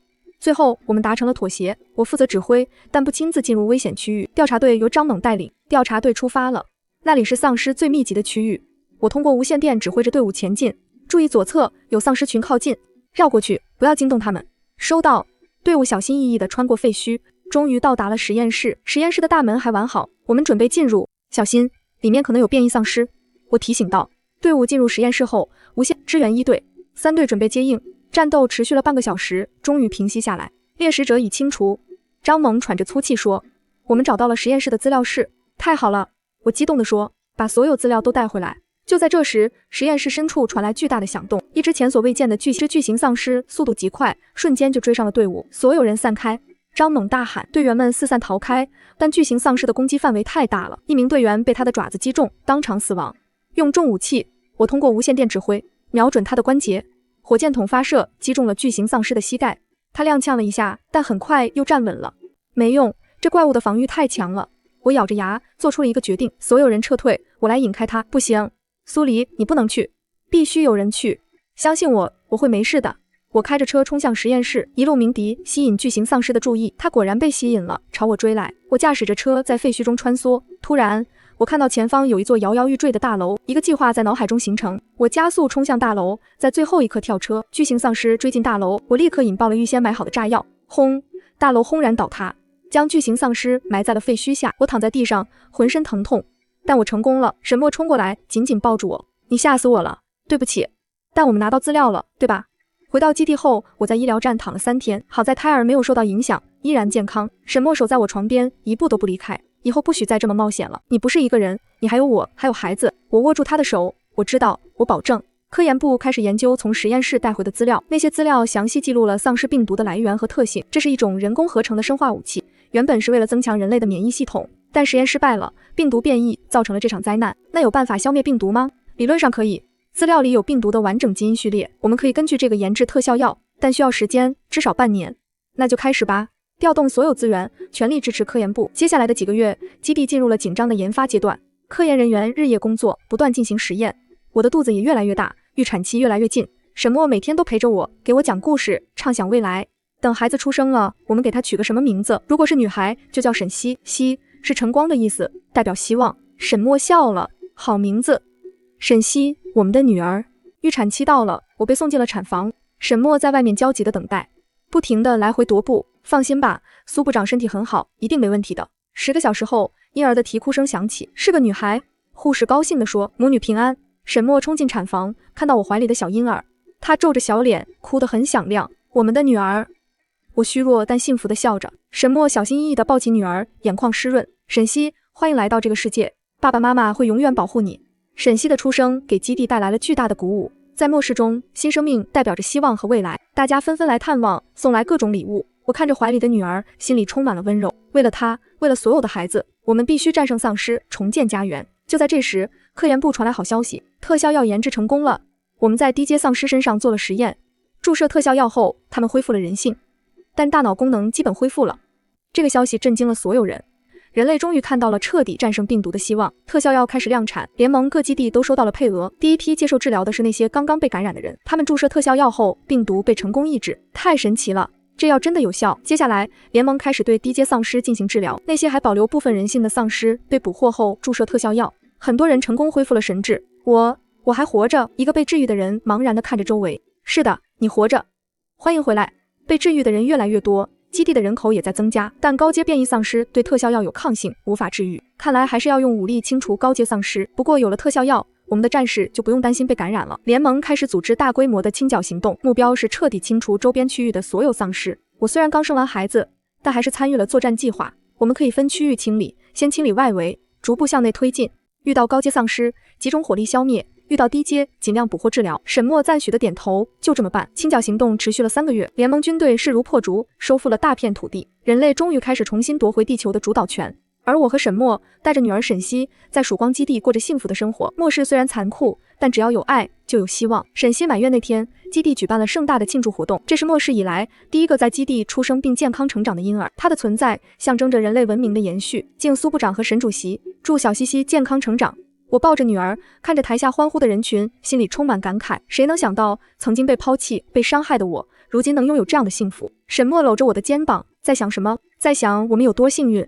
最后，我们达成了妥协，我负责指挥，但不亲自进入危险区域。调查队由张猛带领，调查队出发了。那里是丧尸最密集的区域，我通过无线电指挥着队伍前进，注意左侧有丧尸群靠近，绕过去，不要惊动他们。收到。队伍小心翼翼地穿过废墟，终于到达了实验室。实验室的大门还完好，我们准备进入，小心，里面可能有变异丧尸。我提醒道。队伍进入实验室后，无线支援1队、3队准备接应。战斗持续了半个小时，终于平息下来，猎食者已清除。张猛喘着粗气说：“我们找到了实验室的资料室，太好了！”我激动地说：“把所有资料都带回来。”就在这时，实验室深处传来巨大的响动，一只前所未见的巨型丧尸速度极快，瞬间就追上了队伍。所有人散开！张猛大喊，队员们四散逃开，但巨型丧尸的攻击范围太大了，一名队员被他的爪子击中，当场死亡。用重武器，我通过无线电指挥，瞄准他的关节。火箭筒发射，击中了巨型丧尸的膝盖，他踉跄了一下，但很快又站稳了。没用，这怪物的防御太强了。我咬着牙，做出了一个决定：所有人撤退，我来引开他。不行，苏黎，你不能去，必须有人去。相信我，我会没事的。我开着车冲向实验室，一路鸣笛，吸引巨型丧尸的注意。他果然被吸引了，朝我追来。我驾驶着车在废墟中穿梭，突然，我看到前方有一座摇摇欲坠的大楼，一个计划在脑海中形成。我加速冲向大楼，在最后一刻跳车。巨型丧尸追进大楼，我立刻引爆了预先买好的炸药，轰！大楼轰然倒塌，将巨型丧尸埋在了废墟下。我躺在地上，浑身疼痛，但我成功了。沈墨冲过来，紧紧抱住我：“你吓死我了，对不起。但我们拿到资料了，对吧？”回到基地后，我在医疗站躺了3天，好在胎儿没有受到影响，依然健康。沈墨守在我床边，一步都不离开。以后不许再这么冒险了。你不是一个人，你还有我，还有孩子。我握住他的手，我知道，我保证。科研部开始研究从实验室带回的资料，那些资料详细记录了丧尸病毒的来源和特性。这是一种人工合成的生化武器，原本是为了增强人类的免疫系统，但实验失败了，病毒变异造成了这场灾难。那有办法消灭病毒吗？理论上可以。资料里有病毒的完整基因序列，我们可以根据这个研制特效药，但需要时间，至少半年。那就开始吧，调动所有资源，全力支持科研部。接下来的几个月，基地进入了紧张的研发阶段，科研人员日夜工作，不断进行实验。我的肚子也越来越大，预产期越来越近。沈墨每天都陪着我，给我讲故事，畅想未来。等孩子出生了，我们给他取个什么名字？如果是女孩，就叫沈西，西是晨光的意思，代表希望。沈墨笑了，好名字。沈西，我们的女儿。预产期到了，我被送进了产房。沈墨在外面焦急地等待，不停地来回踱步。放心吧，苏部长身体很好，一定没问题的。10个小时后，婴儿的啼哭声响起，是个女孩。护士高兴地说：“母女平安。”沈墨冲进产房，看到我怀里的小婴儿，她皱着小脸，哭得很响亮。我们的女儿。我虚弱但幸福地笑着。沈墨小心翼翼地抱起女儿，眼眶湿润。沈西，欢迎来到这个世界，爸爸妈妈会永远保护你。沈西的出生给基地带来了巨大的鼓舞，在末世中，新生命代表着希望和未来，大家纷纷来探望，送来各种礼物。我看着怀里的女儿，心里充满了温柔。为了她，为了所有的孩子，我们必须战胜丧尸，重建家园。就在这时，科研部传来好消息，特效药研制成功了。我们在低阶丧尸身上做了实验，注射特效药后，他们恢复了人性，但大脑功能基本恢复了。这个消息震惊了所有人。人类终于看到了彻底战胜病毒的希望，特效药开始量产，联盟各基地都收到了配额。第一批接受治疗的是那些刚刚被感染的人，他们注射特效药后，病毒被成功抑制，太神奇了！这药真的有效。接下来，联盟开始对低阶丧尸进行治疗，那些还保留部分人性的丧尸被捕获后注射特效药，很多人成功恢复了神智。我还活着。一个被治愈的人茫然地看着周围。是的，你活着，欢迎回来。被治愈的人越来越多。基地的人口也在增加，但高阶变异丧尸对特效药有抗性，无法治愈。看来还是要用武力清除高阶丧尸。不过有了特效药，我们的战士就不用担心被感染了。联盟开始组织大规模的清剿行动，目标是彻底清除周边区域的所有丧尸。我虽然刚生完孩子，但还是参与了作战计划。我们可以分区域清理，先清理外围，逐步向内推进。遇到高阶丧尸，集中火力消灭。遇到低阶，尽量捕获治疗。沈墨赞许的点头，就这么办。清剿行动持续了3个月，联盟军队势如破竹，收复了大片土地，人类终于开始重新夺回地球的主导权。而我和沈墨带着女儿沈西，在曙光基地过着幸福的生活。末世虽然残酷，但只要有爱，就有希望。沈西满月那天，基地举办了盛大的庆祝活动，这是末世以来第一个在基地出生并健康成长的婴儿，他的存在象征着人类文明的延续。敬苏部长和沈主席，祝小西西健康成长。我抱着女儿，看着台下欢呼的人群，心里充满感慨。谁能想到，曾经被抛弃、被伤害的我，如今能拥有这样的幸福？沈墨搂着我的肩膀，在想什么？在想我们有多幸运。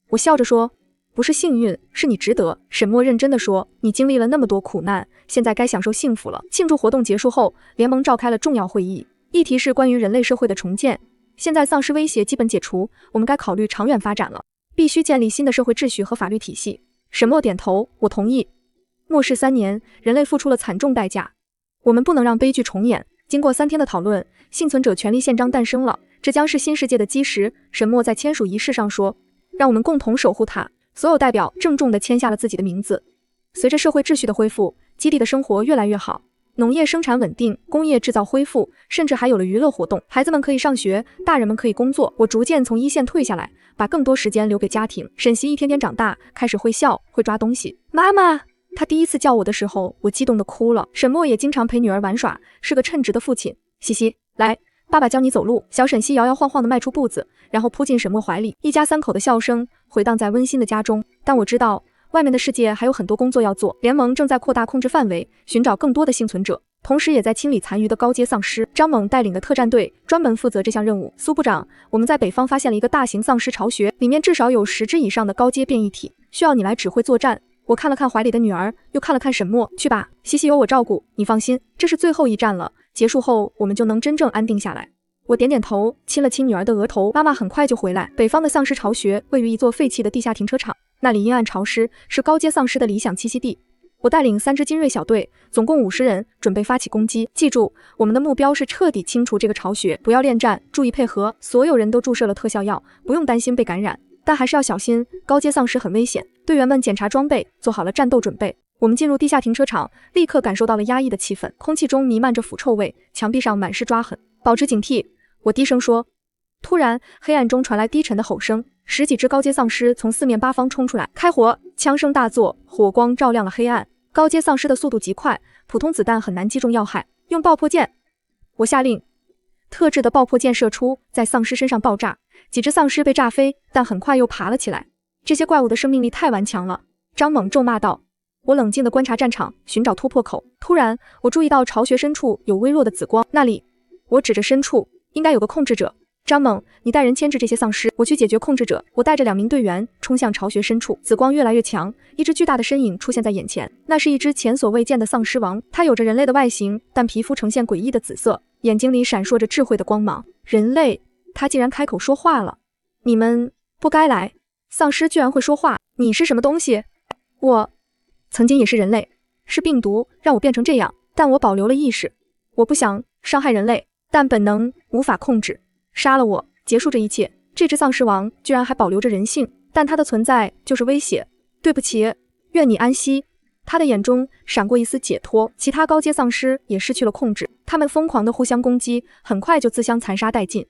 我笑着说，不是幸运，是你值得。沈墨认真地说，你经历了那么多苦难，现在该享受幸福了。庆祝活动结束后，联盟召开了重要会议，议题是关于人类社会的重建。现在丧尸威胁基本解除，我们该考虑长远发展了，必须建立新的社会秩序和法律体系。沈墨点头，我同意。末世3年，人类付出了惨重代价，我们不能让悲剧重演。经过3天的讨论，幸存者权利宪章诞生了，这将是新世界的基石。沈墨在签署仪式上说，让我们共同守护它。所有代表郑重地签下了自己的名字。随着社会秩序的恢复，基地的生活越来越好，农业生产稳定，工业制造恢复，甚至还有了娱乐活动。孩子们可以上学，大人们可以工作。我逐渐从一线退下来，把更多时间留给家庭。沈西一天天长大，开始会笑，会抓东西。妈妈，他第一次叫我的时候，我激动地哭了。沈墨也经常陪女儿玩耍，是个称职的父亲。西西，来，爸爸教你走路。小沈西摇摇晃晃地迈出步子，然后扑进沈墨怀里。一家3口的笑声回荡在温馨的家中。但我知道，外面的世界还有很多工作要做。联盟正在扩大控制范围，寻找更多的幸存者，同时也在清理残余的高阶丧尸。张猛带领的特战队专门负责这项任务。苏部长，我们在北方发现了一个大型丧尸巢穴，里面至少有10只以上的高阶变异体，需要你来指挥作战。我看了看怀里的女儿，又看了看沈墨。去吧，西西有我照顾，你放心，这是最后一战了，结束后我们就能真正安定下来。我点点头，亲了亲女儿的额头。妈妈很快就回来。北方的丧尸巢穴位于一座废弃的地下停车场，那里阴暗潮湿，是高阶丧尸的理想栖息地。我带领3支精锐小队，总共50人，准备发起攻击。记住，我们的目标是彻底清除这个巢穴，不要恋战，注意配合。所有人都注射了特效药，不用担心被感染，但还是要小心，高阶丧尸很危险。队员们检查装备，做好了战斗准备。我们进入地下停车场，立刻感受到了压抑的气氛，空气中弥漫着腐臭味，墙壁上满是抓痕。保持警惕，我低声说。突然，黑暗中传来低沉的吼声，10几只高阶丧尸从4面8方冲出来，开火！枪声大作，火光照亮了黑暗。高阶丧尸的速度极快，普通子弹很难击中要害，用爆破剑！我下令，特制的爆破剑射出，在丧尸身上爆炸，几只丧尸被炸飞，但很快又爬了起来。这些怪物的生命力太顽强了，张猛咒骂道。我冷静地观察战场，寻找突破口。突然，我注意到巢穴深处有微弱的紫光，那里，我指着深处，应该有个控制者。张猛，你带人牵制这些丧尸，我去解决控制者。我带着2名队员冲向巢穴深处，紫光越来越强，一只巨大的身影出现在眼前。那是一只前所未见的丧尸王，它有着人类的外形，但皮肤呈现诡异的紫色，眼睛里闪烁着智慧的光芒。人类，它竟然开口说话了。你们不该来，丧尸居然会说话，你是什么东西？我曾经也是人类，是病毒让我变成这样，但我保留了意识。我不想伤害人类，但本能无法控制。杀了我，结束这一切。这只丧尸王居然还保留着人性，但它的存在就是威胁。对不起，愿你安息。他的眼中闪过一丝解脱。其他高阶丧尸也失去了控制，他们疯狂地互相攻击，很快就自相残杀殆尽。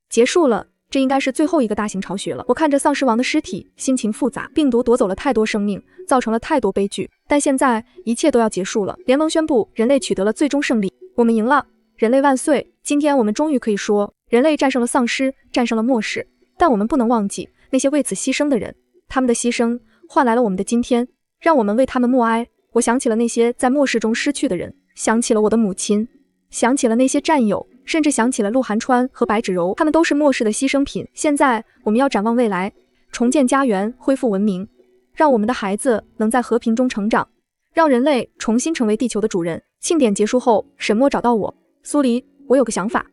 结束了，这应该是最后一个大型巢穴了。我看着丧尸王的尸体，心情复杂。病毒夺走了太多生命，造成了太多悲剧，但现在一切都要结束了。联盟宣布，人类取得了最终胜利，我们赢了！人类万岁！今天我们终于可以说，人类战胜了丧尸，战胜了末世。但我们不能忘记那些为此牺牲的人，他们的牺牲换来了我们的今天，让我们为他们默哀。我想起了那些在末世中失去的人，想起了我的母亲，想起了那些战友，甚至想起了鹿晗川和白芷柔，他们都是末世的牺牲品。现在我们要展望未来，重建家园，恢复文明，让我们的孩子能在和平中成长，让人类重新成为地球的主人。庆典结束后，沈墨找到我，苏黎，我有个想法。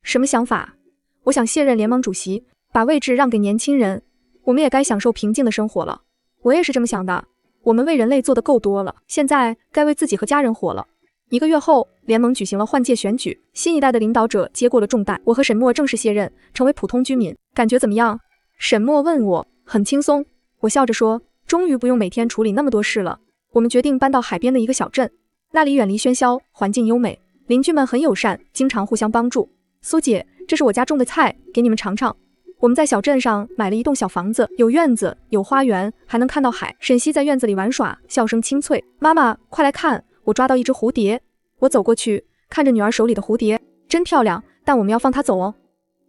什么想法？我想卸任联盟主席，把位置让给年轻人，我们也该享受平静的生活了。我也是这么想的，我们为人类做的够多了，现在该为自己和家人活了。1个月后，联盟举行了换届选举，新一代的领导者接过了重担，我和沈墨正式卸任，成为普通居民。感觉怎么样？沈墨问我。很轻松，我笑着说，终于不用每天处理那么多事了。我们决定搬到海边的一个小镇，那里远离喧嚣，环境优美，邻居们很友善，经常互相帮助。苏姐，这是我家种的菜，给你们尝尝。我们在小镇上买了一栋小房子，有院子，有花园，还能看到海。沈西在院子里玩耍，笑声清脆。妈妈，快来看，我抓到一只蝴蝶。我走过去，看着女儿手里的蝴蝶，真漂亮，但我们要放她走哦。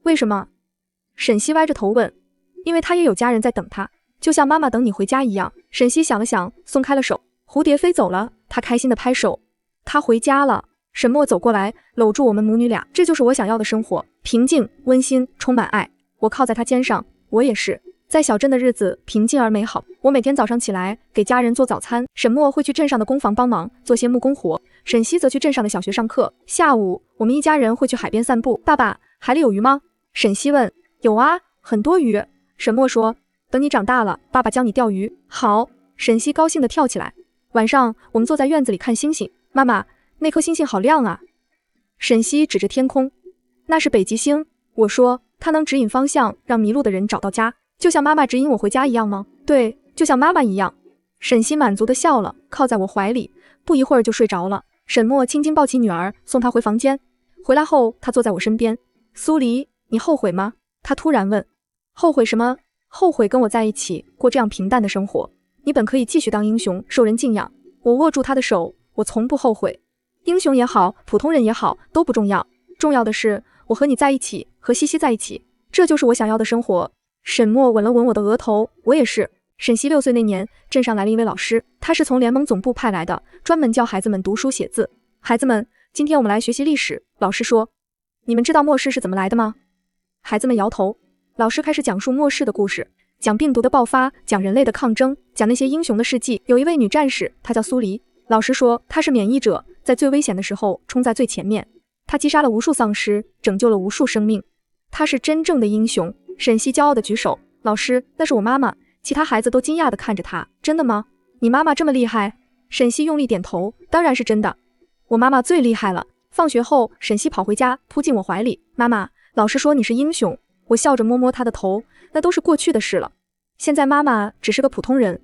为什么？沈西歪着头问。因为她也有家人在等她，就像妈妈等你回家一样。沈西想了想，松开了手。蝴蝶飞走了，她开心地拍手。她回家了。沈墨走过来，搂住我们母女俩，这就是我想要的生活，平静、温馨，充满爱。我靠在他肩上，我也是。在小镇的日子平静而美好。我每天早上起来给家人做早餐，沈墨会去镇上的工坊帮忙做些木工活，沈西则去镇上的小学上课。下午我们一家人会去海边散步。爸爸，海里有鱼吗？沈西问。有啊，很多鱼。沈墨说，等你长大了，爸爸教你钓鱼。好。沈西高兴地跳起来。晚上我们坐在院子里看星星。妈妈，那颗星星好亮啊！沈西指着天空，那是北极星。我说，它能指引方向，让迷路的人找到家，就像妈妈指引我回家一样吗？对，就像妈妈一样。沈西满足地笑了，靠在我怀里，不一会儿就睡着了。沈墨轻轻抱起女儿，送她回房间。回来后，他坐在我身边。苏黎，你后悔吗？他突然问。后悔什么？后悔跟我在一起，过这样平淡的生活。你本可以继续当英雄，受人敬仰。我握住他的手，我从不后悔。英雄也好，普通人也好，都不重要，重要的是我和你在一起，和西西在一起，这就是我想要的生活。沈墨吻了吻我的额头，我也是。沈西6岁那年，镇上来了一位老师，他是从联盟总部派来的，专门教孩子们读书写字。孩子们，今天我们来学习历史。老师说，你们知道末世是怎么来的吗？孩子们摇头。老师开始讲述末世的故事，讲病毒的爆发，讲人类的抗争，讲那些英雄的事迹。有一位女战士，她叫苏黎。老师说，她是免疫者，在最危险的时候冲在最前面。她击杀了无数丧尸，拯救了无数生命。她是真正的英雄。沈西骄傲地举手。老师，那是我妈妈。其他孩子都惊讶地看着她。真的吗？你妈妈这么厉害？沈西用力点头，当然是真的。我妈妈最厉害了。放学后，沈西跑回家，扑进我怀里。妈妈，老师说你是英雄。我笑着摸摸她的头，那都是过去的事了。现在妈妈只是个普通人。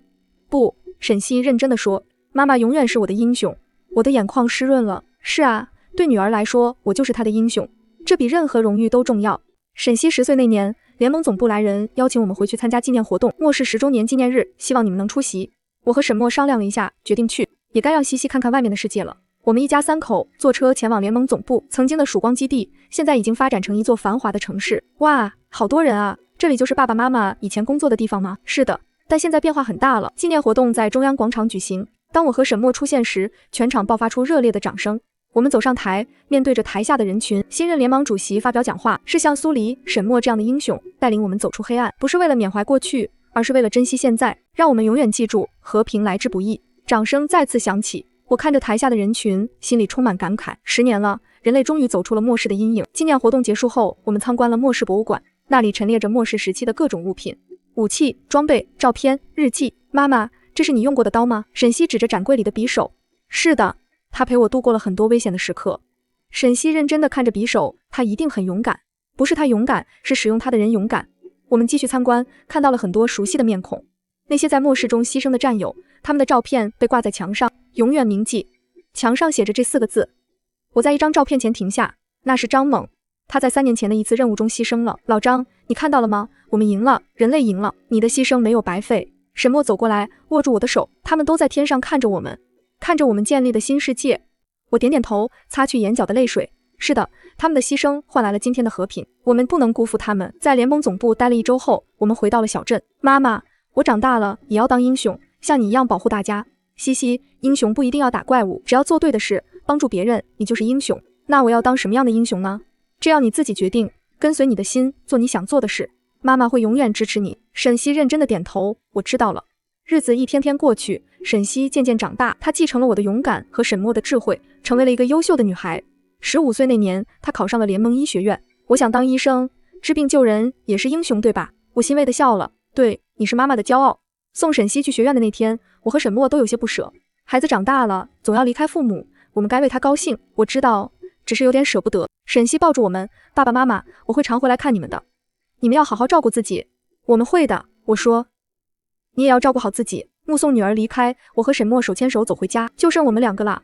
不，沈西认真地说，妈妈永远是我的英雄。我的眼眶湿润了。是啊，对女儿来说，我就是她的英雄，这比任何荣誉都重要。沈西10岁那年，联盟总部来人邀请我们回去参加纪念活动，末世10周年纪念日，希望你们能出席。我和沈墨商量了一下，决定去，也该让西西看看外面的世界了。我们一家3口坐车前往联盟总部，曾经的曙光基地，现在已经发展成一座繁华的城市。哇，好多人啊！这里就是爸爸妈妈以前工作的地方吗？是的，但现在变化很大了。纪念活动在中央广场举行，当我和沈墨出现时，全场爆发出热烈的掌声。我们走上台，面对着台下的人群，新任联盟主席发表讲话，是像苏黎、沈墨这样的英雄带领我们走出黑暗，不是为了缅怀过去，而是为了珍惜现在，让我们永远记住和平来之不易。掌声再次响起，我看着台下的人群，心里充满感慨。10年了，人类终于走出了末世的阴影。纪念活动结束后，我们参观了末世博物馆，那里陈列着末世时期的各种物品、武器、装备、照片、日记。妈妈，这是你用过的刀吗？沈西指着展柜里的匕首。是的，他陪我度过了很多危险的时刻。沈西认真地看着匕首，他一定很勇敢。不是他勇敢，是使用他的人勇敢。我们继续参观，看到了很多熟悉的面孔，那些在末世中牺牲的战友，他们的照片被挂在墙上，永远铭记。墙上写着这4个字。我在一张照片前停下，那是张猛，他在3年前的一次任务中牺牲了。老张，你看到了吗？我们赢了，人类赢了，你的牺牲没有白费。沈墨走过来，握住我的手，他们都在天上看着我们，看着我们建立的新世界。我点点头，擦去眼角的泪水。是的，他们的牺牲换来了今天的和平，我们不能辜负他们。在联盟总部待了1周后，我们回到了小镇。妈妈，我长大了也要当英雄，像你一样保护大家。西西，英雄不一定要打怪物，只要做对的事，帮助别人，你就是英雄。那我要当什么样的英雄呢？这要你自己决定，跟随你的心，做你想做的事。妈妈会永远支持你。沈西认真的点头，我知道了。日子一天天过去，沈西渐渐长大，她继承了我的勇敢和沈墨的智慧，成为了一个优秀的女孩。15岁那年，她考上了联盟医学院。我想当医生，治病救人也是英雄，对吧？我欣慰地笑了。对，你是妈妈的骄傲。送沈西去学院的那天，我和沈墨都有些不舍。孩子长大了，总要离开父母，我们该为他高兴。我知道，只是有点舍不得。沈西抱住我们，爸爸妈妈，我会常回来看你们的。你们要好好照顾自己。我们会的，我说。你也要照顾好自己。目送女儿离开，我和沈墨手牵手走回家，就剩我们2个了。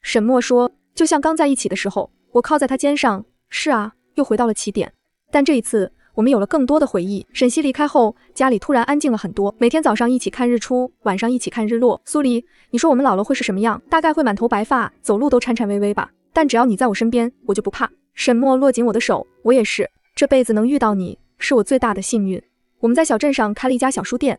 沈墨说，就像刚在一起的时候，我靠在他肩上。是啊，又回到了起点。但这一次，我们有了更多的回忆。沈西离开后，家里突然安静了很多，每天早上一起看日出，晚上一起看日落。苏黎，你说我们老了会是什么样？大概会满头白发，走路都颤颤巍巍吧。但只要你在我身边，我就不怕。沈墨握紧我的手，我也是，这辈子能遇到你，是我最大的幸运。我们在小镇上开了一家小书店，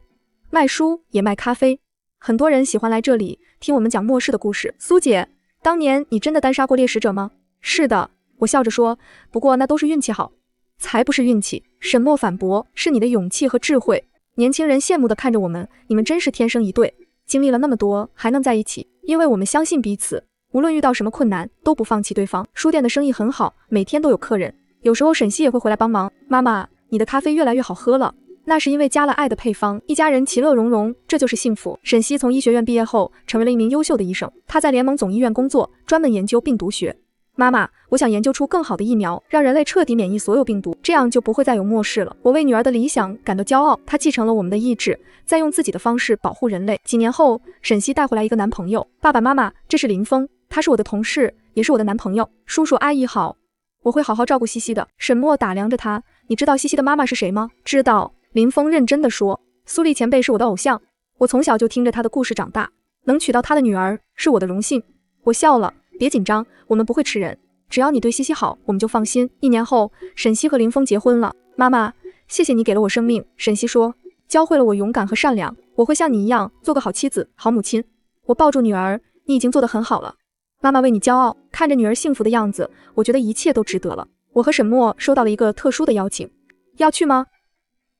卖书也卖咖啡，很多人喜欢来这里听我们讲末世的故事。苏姐，当年你真的单杀过猎食者吗？是的，我笑着说，不过那都是运气好。才不是运气，沈墨反驳，是你的勇气和智慧。年轻人羡慕地看着我们，你们真是天生一对，经历了那么多还能在一起，因为我们相信彼此，无论遇到什么困难都不放弃对方。书店的生意很好，每天都有客人，有时候沈西也会回来帮忙。妈妈，你的咖啡越来越好喝了，那是因为加了爱的配方，一家人其乐融融，这就是幸福。沈西从医学院毕业后，成为了一名优秀的医生，他在联盟总医院工作，专门研究病毒学。妈妈，我想研究出更好的疫苗，让人类彻底免疫所有病毒，这样就不会再有末世了。我为女儿的理想感到骄傲，她继承了我们的意志，再用自己的方式保护人类。几年后，沈西带回来一个男朋友。爸爸妈妈，这是林峰，他是我的同事，也是我的男朋友。叔叔阿姨好，我会好好照顾西西的。沈墨打量着他，你知道西西的妈妈是谁吗？知道，林峰认真地说，苏丽前辈是我的偶像，我从小就听着他的故事长大，能娶到他的女儿是我的荣幸。我笑了，别紧张，我们不会吃人，只要你对西西好，我们就放心。1年后，沈西和林峰结婚了。妈妈，谢谢你给了我生命。沈西说，教会了我勇敢和善良，我会像你一样做个好妻子、好母亲。我抱住女儿，你已经做得很好了，妈妈为你骄傲。看着女儿幸福的样子，我觉得一切都值得了。我和沈墨收到了一个特殊的邀请，要去吗？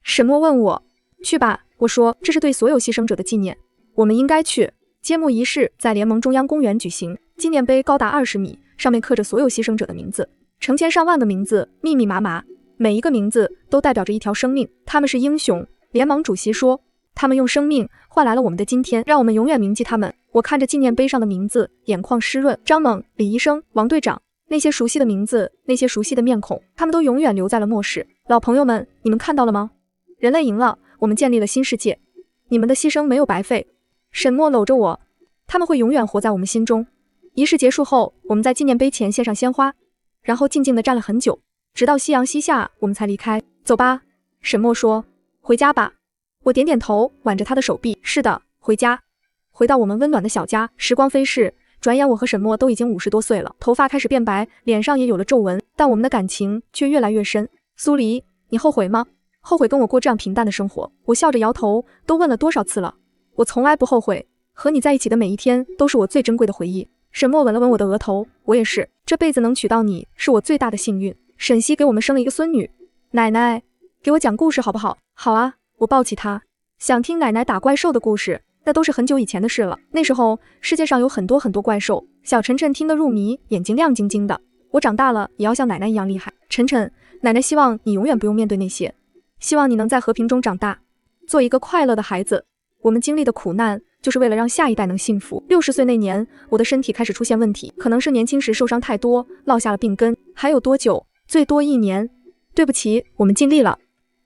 沈墨问我。去吧，我说，这是对所有牺牲者的纪念，我们应该去。揭幕仪式在联盟中央公园举行，纪念碑高达20米，上面刻着所有牺牲者的名字，成千上万个名字，密密麻麻，每一个名字都代表着一条生命，他们是英雄。联盟主席说，他们用生命换来了我们的今天，让我们永远铭记他们。我看着纪念碑上的名字，眼眶湿润。张猛、李医生、王队长，那些熟悉的名字，那些熟悉的面孔，他们都永远留在了末世。老朋友们，你们看到了吗？人类赢了，我们建立了新世界，你们的牺牲没有白费。沈墨搂着我，他们会永远活在我们心中。仪式结束后，我们在纪念碑前献上鲜花，然后静静地站了很久，直到夕阳西下，我们才离开。走吧，沈墨说，回家吧。我点点头，挽着他的手臂。是的，回家。回到我们温暖的小家。时光飞逝，转眼我和沈墨都已经50多岁了，头发开始变白，脸上也有了皱纹，但我们的感情却越来越深。苏黎，你后悔吗？后悔跟我过这样平淡的生活？我笑着摇头，都问了多少次了，我从来不后悔，和你在一起的每一天都是我最珍贵的回忆。沈墨吻了吻我的额头，我也是，这辈子能娶到你是我最大的幸运。沈西给我们生了一个孙女，奶奶给我讲故事好不好？好啊，我抱起她，想听奶奶打怪兽的故事，那都是很久以前的事了。那时候世界上有很多怪兽，小晨晨听得入迷，眼睛亮晶晶的。我长大了也要像奶奶一样厉害。晨晨，奶奶希望你永远不用面对那些，希望你能在和平中长大，做一个快乐的孩子。我们经历的苦难就是为了让下一代能幸福。60岁那年，我的身体开始出现问题，可能是年轻时受伤太多，落下了病根。还有多久？最多1年。对不起，我们尽力了。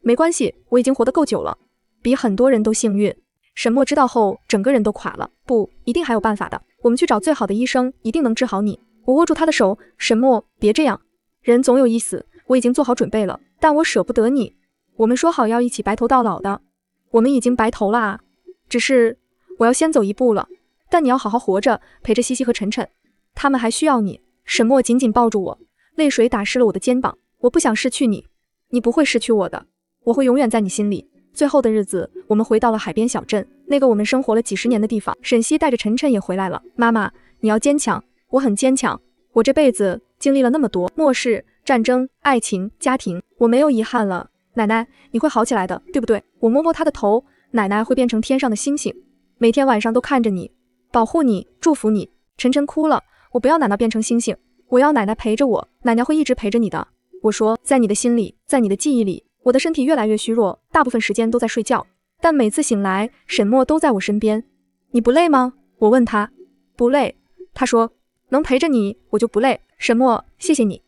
没关系，我已经活得够久了，比很多人都幸运。沈墨知道后，整个人都垮了。不，一定还有办法的，我们去找最好的医生，一定能治好你。我握住他的手，沈墨，别这样，人总有一死，我已经做好准备了，但我舍不得你。我们说好要一起白头到老的，我们已经白头了啊，只是我要先走一步了。但你要好好活着，陪着西西和晨晨，他们还需要你。沈墨紧紧抱住我，泪水打湿了我的肩膀。我不想失去你，你不会失去我的，我会永远在你心里。最后的日子，我们回到了海边小镇，那个我们生活了几十年的地方。沈西带着晨晨也回来了。妈妈，你要坚强。我很坚强，我这辈子经历了那么多，末世、战争、爱情、家庭，我没有遗憾了。奶奶，你会好起来的，对不对？我摸摸她的头，奶奶会变成天上的星星，每天晚上都看着你，保护你，祝福你。晨晨哭了，我不要奶奶变成星星，我要奶奶陪着我，奶奶会一直陪着你的。我说，在你的心里，在你的记忆里。我的身体越来越虚弱，大部分时间都在睡觉，但每次醒来，沈墨都在我身边。你不累吗？我问他。不累。他说，能陪着你，我就不累。沈墨，谢谢你。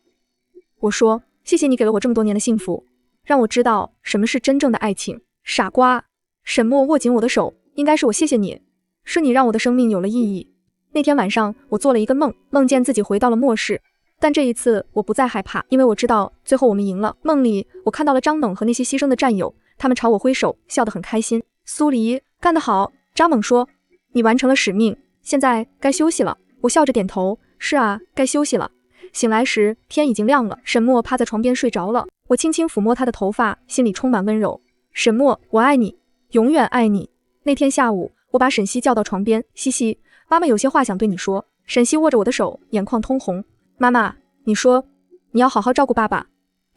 我说，谢谢你给了我这么多年的幸福，让我知道什么是真正的爱情。傻瓜。沈墨握紧我的手，应该是我谢谢你，是你让我的生命有了意义。那天晚上，我做了一个梦，梦见自己回到了末世。但这一次我不再害怕，因为我知道最后我们赢了。梦里我看到了张猛和那些牺牲的战友，他们朝我挥手，笑得很开心。苏黎，干得好。张猛说，你完成了使命，现在该休息了。我笑着点头，是啊，该休息了。醒来时天已经亮了，沈墨趴在床边睡着了，我轻轻抚摸他的头发，心里充满温柔。沈墨，我爱你，永远爱你。那天下午，我把沈西叫到床边，西西，妈妈有些话想对你说。沈西握着我的手，眼眶通红。妈妈，你说，你要好好照顾爸爸。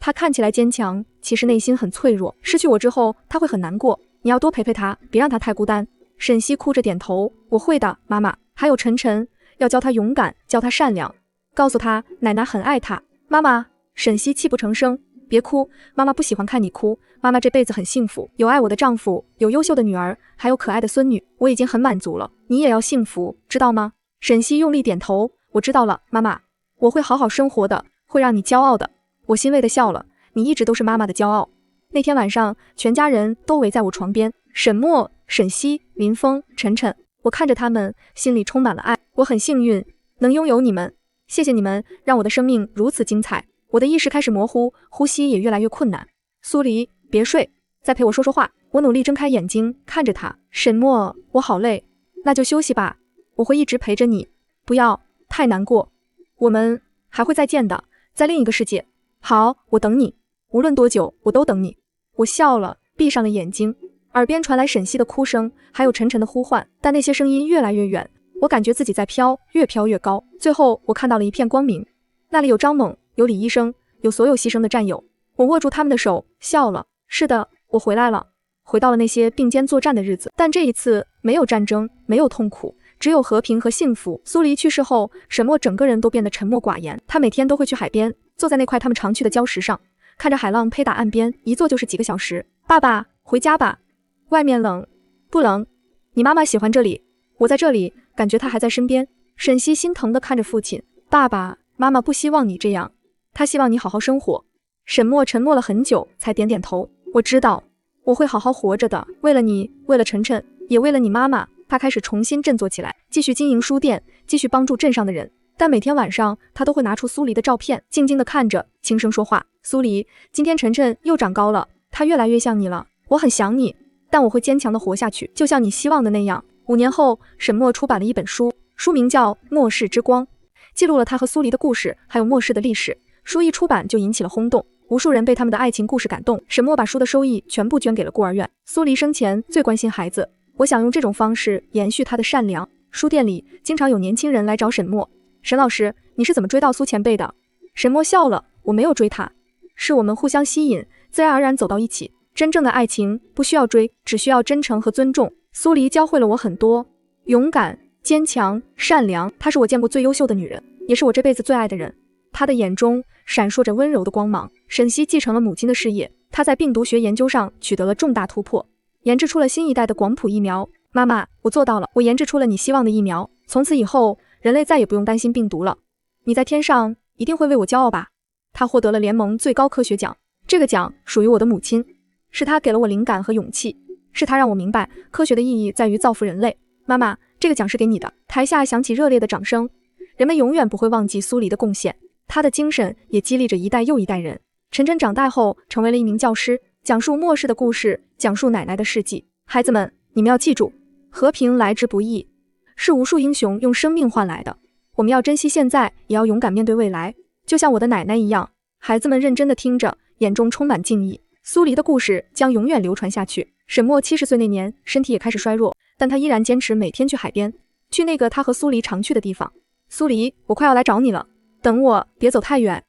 他看起来坚强，其实内心很脆弱。失去我之后，他会很难过。你要多陪陪他，别让他太孤单。沈西哭着点头，我会的，妈妈。还有晨晨，要教他勇敢，教他善良，告诉他奶奶很爱他。妈妈，沈西泣不成声。别哭，妈妈不喜欢看你哭。妈妈这辈子很幸福，有爱我的丈夫，有优秀的女儿，还有可爱的孙女，我已经很满足了。你也要幸福，知道吗？沈西用力点头，我知道了，妈妈。我会好好生活的，会让你骄傲的。我欣慰地笑了，你一直都是妈妈的骄傲。那天晚上，全家人都围在我床边，沈墨、沈西、林峰、晨晨，我看着他们，心里充满了爱。我很幸运能拥有你们，谢谢你们让我的生命如此精彩。我的意识开始模糊，呼吸也越来越困难。苏黎，别睡，再陪我说说话。我努力睁开眼睛看着他。沈墨，我好累，那就休息吧，我会一直陪着你，不要太难过。我们还会再见的，在另一个世界。好，我等你，无论多久，我都等你。我笑了，闭上了眼睛，耳边传来沈西的哭声，还有晨晨的呼唤，但那些声音越来越远，我感觉自己在飘，越飘越高。最后，我看到了一片光明，那里有张猛，有李医生，有所有牺牲的战友。我握住他们的手，笑了。是的，我回来了，回到了那些并肩作战的日子，但这一次没有战争，没有痛苦，只有和平和幸福。苏黎去世后，沈墨整个人都变得沉默寡言。他每天都会去海边，坐在那块他们常去的礁石上，看着海浪拍打岸边，一坐就是几个小时。爸爸，回家吧，外面冷。不冷，你妈妈喜欢这里。我在这里，感觉他还在身边。沈西心疼地看着父亲，爸爸妈妈不希望你这样，他希望你好好生活。沈墨沉默了很久，才点点头，我知道，我会好好活着的，为了你，为了晨晨，也为了你妈妈。他开始重新振作起来，继续经营书店，继续帮助镇上的人。但每天晚上，他都会拿出苏黎的照片，静静地看着，轻声说话。苏黎，今天晨晨又长高了，他越来越像你了，我很想你，但我会坚强地活下去，就像你希望的那样。5年后，沈墨出版了一本书，书名叫《末世之光》，记录了他和苏黎的故事，还有末世的历史。书一出版就引起了轰动，无数人被他们的爱情故事感动。沈墨把书的收益全部捐给了孤儿院。苏黎生前最关心孩子，我想用这种方式延续他的善良。书店里经常有年轻人来找沈墨，沈老师，你是怎么追到苏前辈的？沈墨笑了，我没有追他，是我们互相吸引，自然而然走到一起。真正的爱情不需要追，只需要真诚和尊重。苏黎教会了我很多，勇敢、坚强、善良。她是我见过最优秀的女人，也是我这辈子最爱的人。她的眼中闪烁着温柔的光芒。沈西继承了母亲的事业，她在病毒学研究上取得了重大突破，研制出了新一代的广谱疫苗。妈妈，我做到了，我研制出了你希望的疫苗，从此以后人类再也不用担心病毒了。你在天上一定会为我骄傲吧？她获得了联盟最高科学奖，这个奖属于我的母亲，是她给了我灵感和勇气，是她让我明白科学的意义在于造福人类。妈妈，这个奖是给你的。台下响起热烈的掌声，人们永远不会忘记苏黎的贡献，她的精神也激励着一代又一代人。晨晨长大后成为了一名教师，讲述末世的故事，讲述奶奶的事迹。孩子们，你们要记住，和平来之不易，是无数英雄用生命换来的。我们要珍惜现在，也要勇敢面对未来，就像我的奶奶一样。孩子们认真地听着，眼中充满敬意。苏黎的故事将永远流传下去。沈墨70岁那年，身体也开始衰弱，但他依然坚持每天去海边，去那个他和苏黎常去的地方。苏黎，我快要来找你了，等我，别走太远，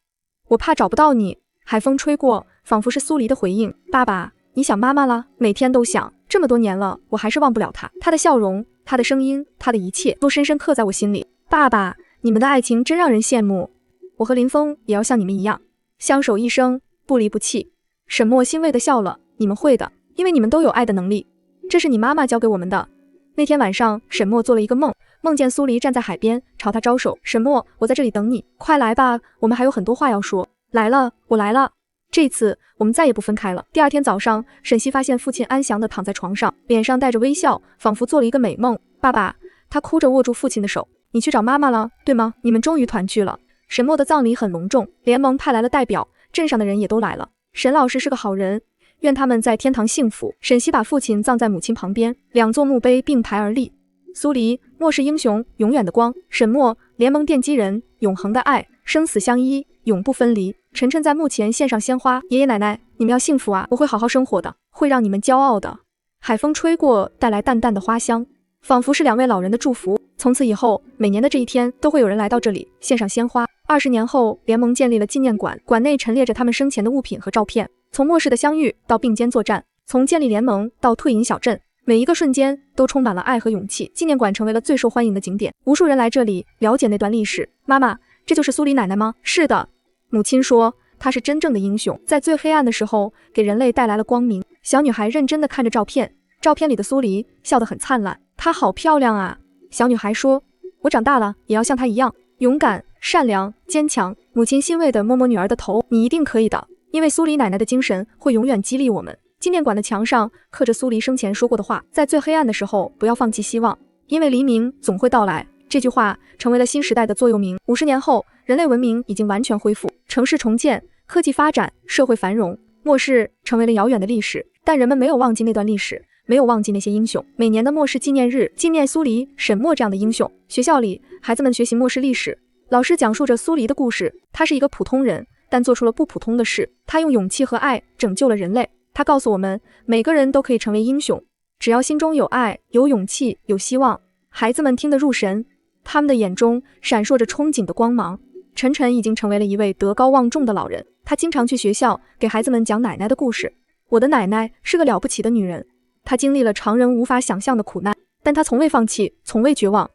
我怕找不到你。海风吹过，仿佛是苏黎的回应。爸爸，你想妈妈了？每天都想，这么多年了，我还是忘不了她。她的笑容，她的声音，她的一切都深深刻在我心里。爸爸，你们的爱情真让人羡慕，我和林峰也要像你们一样，相守一生，不离不弃。沈墨欣慰地笑了，你们会的，因为你们都有爱的能力，这是你妈妈教给我们的。那天晚上，沈墨做了一个梦，梦见苏黎站在海边，朝他招手。沈墨，我在这里等你，快来吧，我们还有很多话要说。来了，我来了。这次我们再也不分开了。第二天早上，沈西发现父亲安详地躺在床上，脸上带着微笑，仿佛做了一个美梦。爸爸，他哭着握住父亲的手，你去找妈妈了，对吗？你们终于团聚了。沈墨的葬礼很隆重，联盟派来了代表，镇上的人也都来了。沈老师是个好人，愿他们在天堂幸福。沈西把父亲葬在母亲旁边，2座墓碑并排而立。苏黎，末世英雄，永远的光；沈墨，联盟奠基人，永恒的爱，生死相依，永不分离。晨晨在墓前献上鲜花，爷爷奶奶，你们要幸福啊！我会好好生活的，会让你们骄傲的。海风吹过，带来淡淡的花香，仿佛是2位老人的祝福。从此以后，每年的这一天都会有人来到这里献上鲜花。20年后，联盟建立了纪念馆，馆内陈列着他们生前的物品和照片，从末世的相遇到并肩作战，从建立联盟到退隐小镇，每一个瞬间都充满了爱和勇气。纪念馆成为了最受欢迎的景点，无数人来这里了解那段历史。妈妈，这就是苏黎奶奶吗？是的，母亲说她是真正的英雄，在最黑暗的时候给人类带来了光明。小女孩认真地看着照片，照片里的苏黎笑得很灿烂，她好漂亮啊。小女孩说，我长大了也要像她一样勇敢、善良、坚强。母亲欣慰地摸摸女儿的头，你一定可以的，因为苏黎奶奶的精神会永远激励我们。纪念馆的墙上刻着苏黎生前说过的话，在最黑暗的时候不要放弃希望，因为黎明总会到来。这句话成为了新时代的座右铭。50年后，人类文明已经完全恢复，城市重建，科技发展，社会繁荣，末世成为了遥远的历史，但人们没有忘记那段历史，没有忘记那些英雄。每年的末世纪念日，纪念苏黎、沈墨这样的英雄。学校里，孩子们学习末世历史，老师讲述着苏黎的故事。他是一个普通人，但做出了不普通的事。他用勇气和爱拯救了人类。他告诉我们，每个人都可以成为英雄，只要心中有爱、有勇气、有希望。孩子们听得入神，他们的眼中闪烁着憧憬的光芒。晨晨已经成为了一位德高望重的老人，他经常去学校给孩子们讲奶奶的故事。我的奶奶是个了不起的女人，她经历了常人无法想象的苦难，但她从未放弃，从未绝望。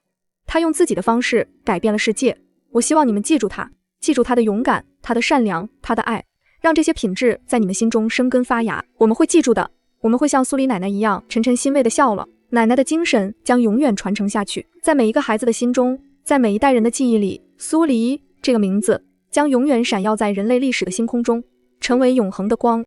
她用自己的方式改变了世界。我希望你们记住她，记住她的勇敢，她的善良，她的爱，让这些品质在你们心中生根发芽。我们会记住的，我们会像苏黎奶奶一样。晨晨欣慰地笑了。奶奶的精神将永远传承下去，在每一个孩子的心中，在每一代人的记忆里，苏黎这个名字将永远闪耀在人类历史的星空中，成为永恒的光。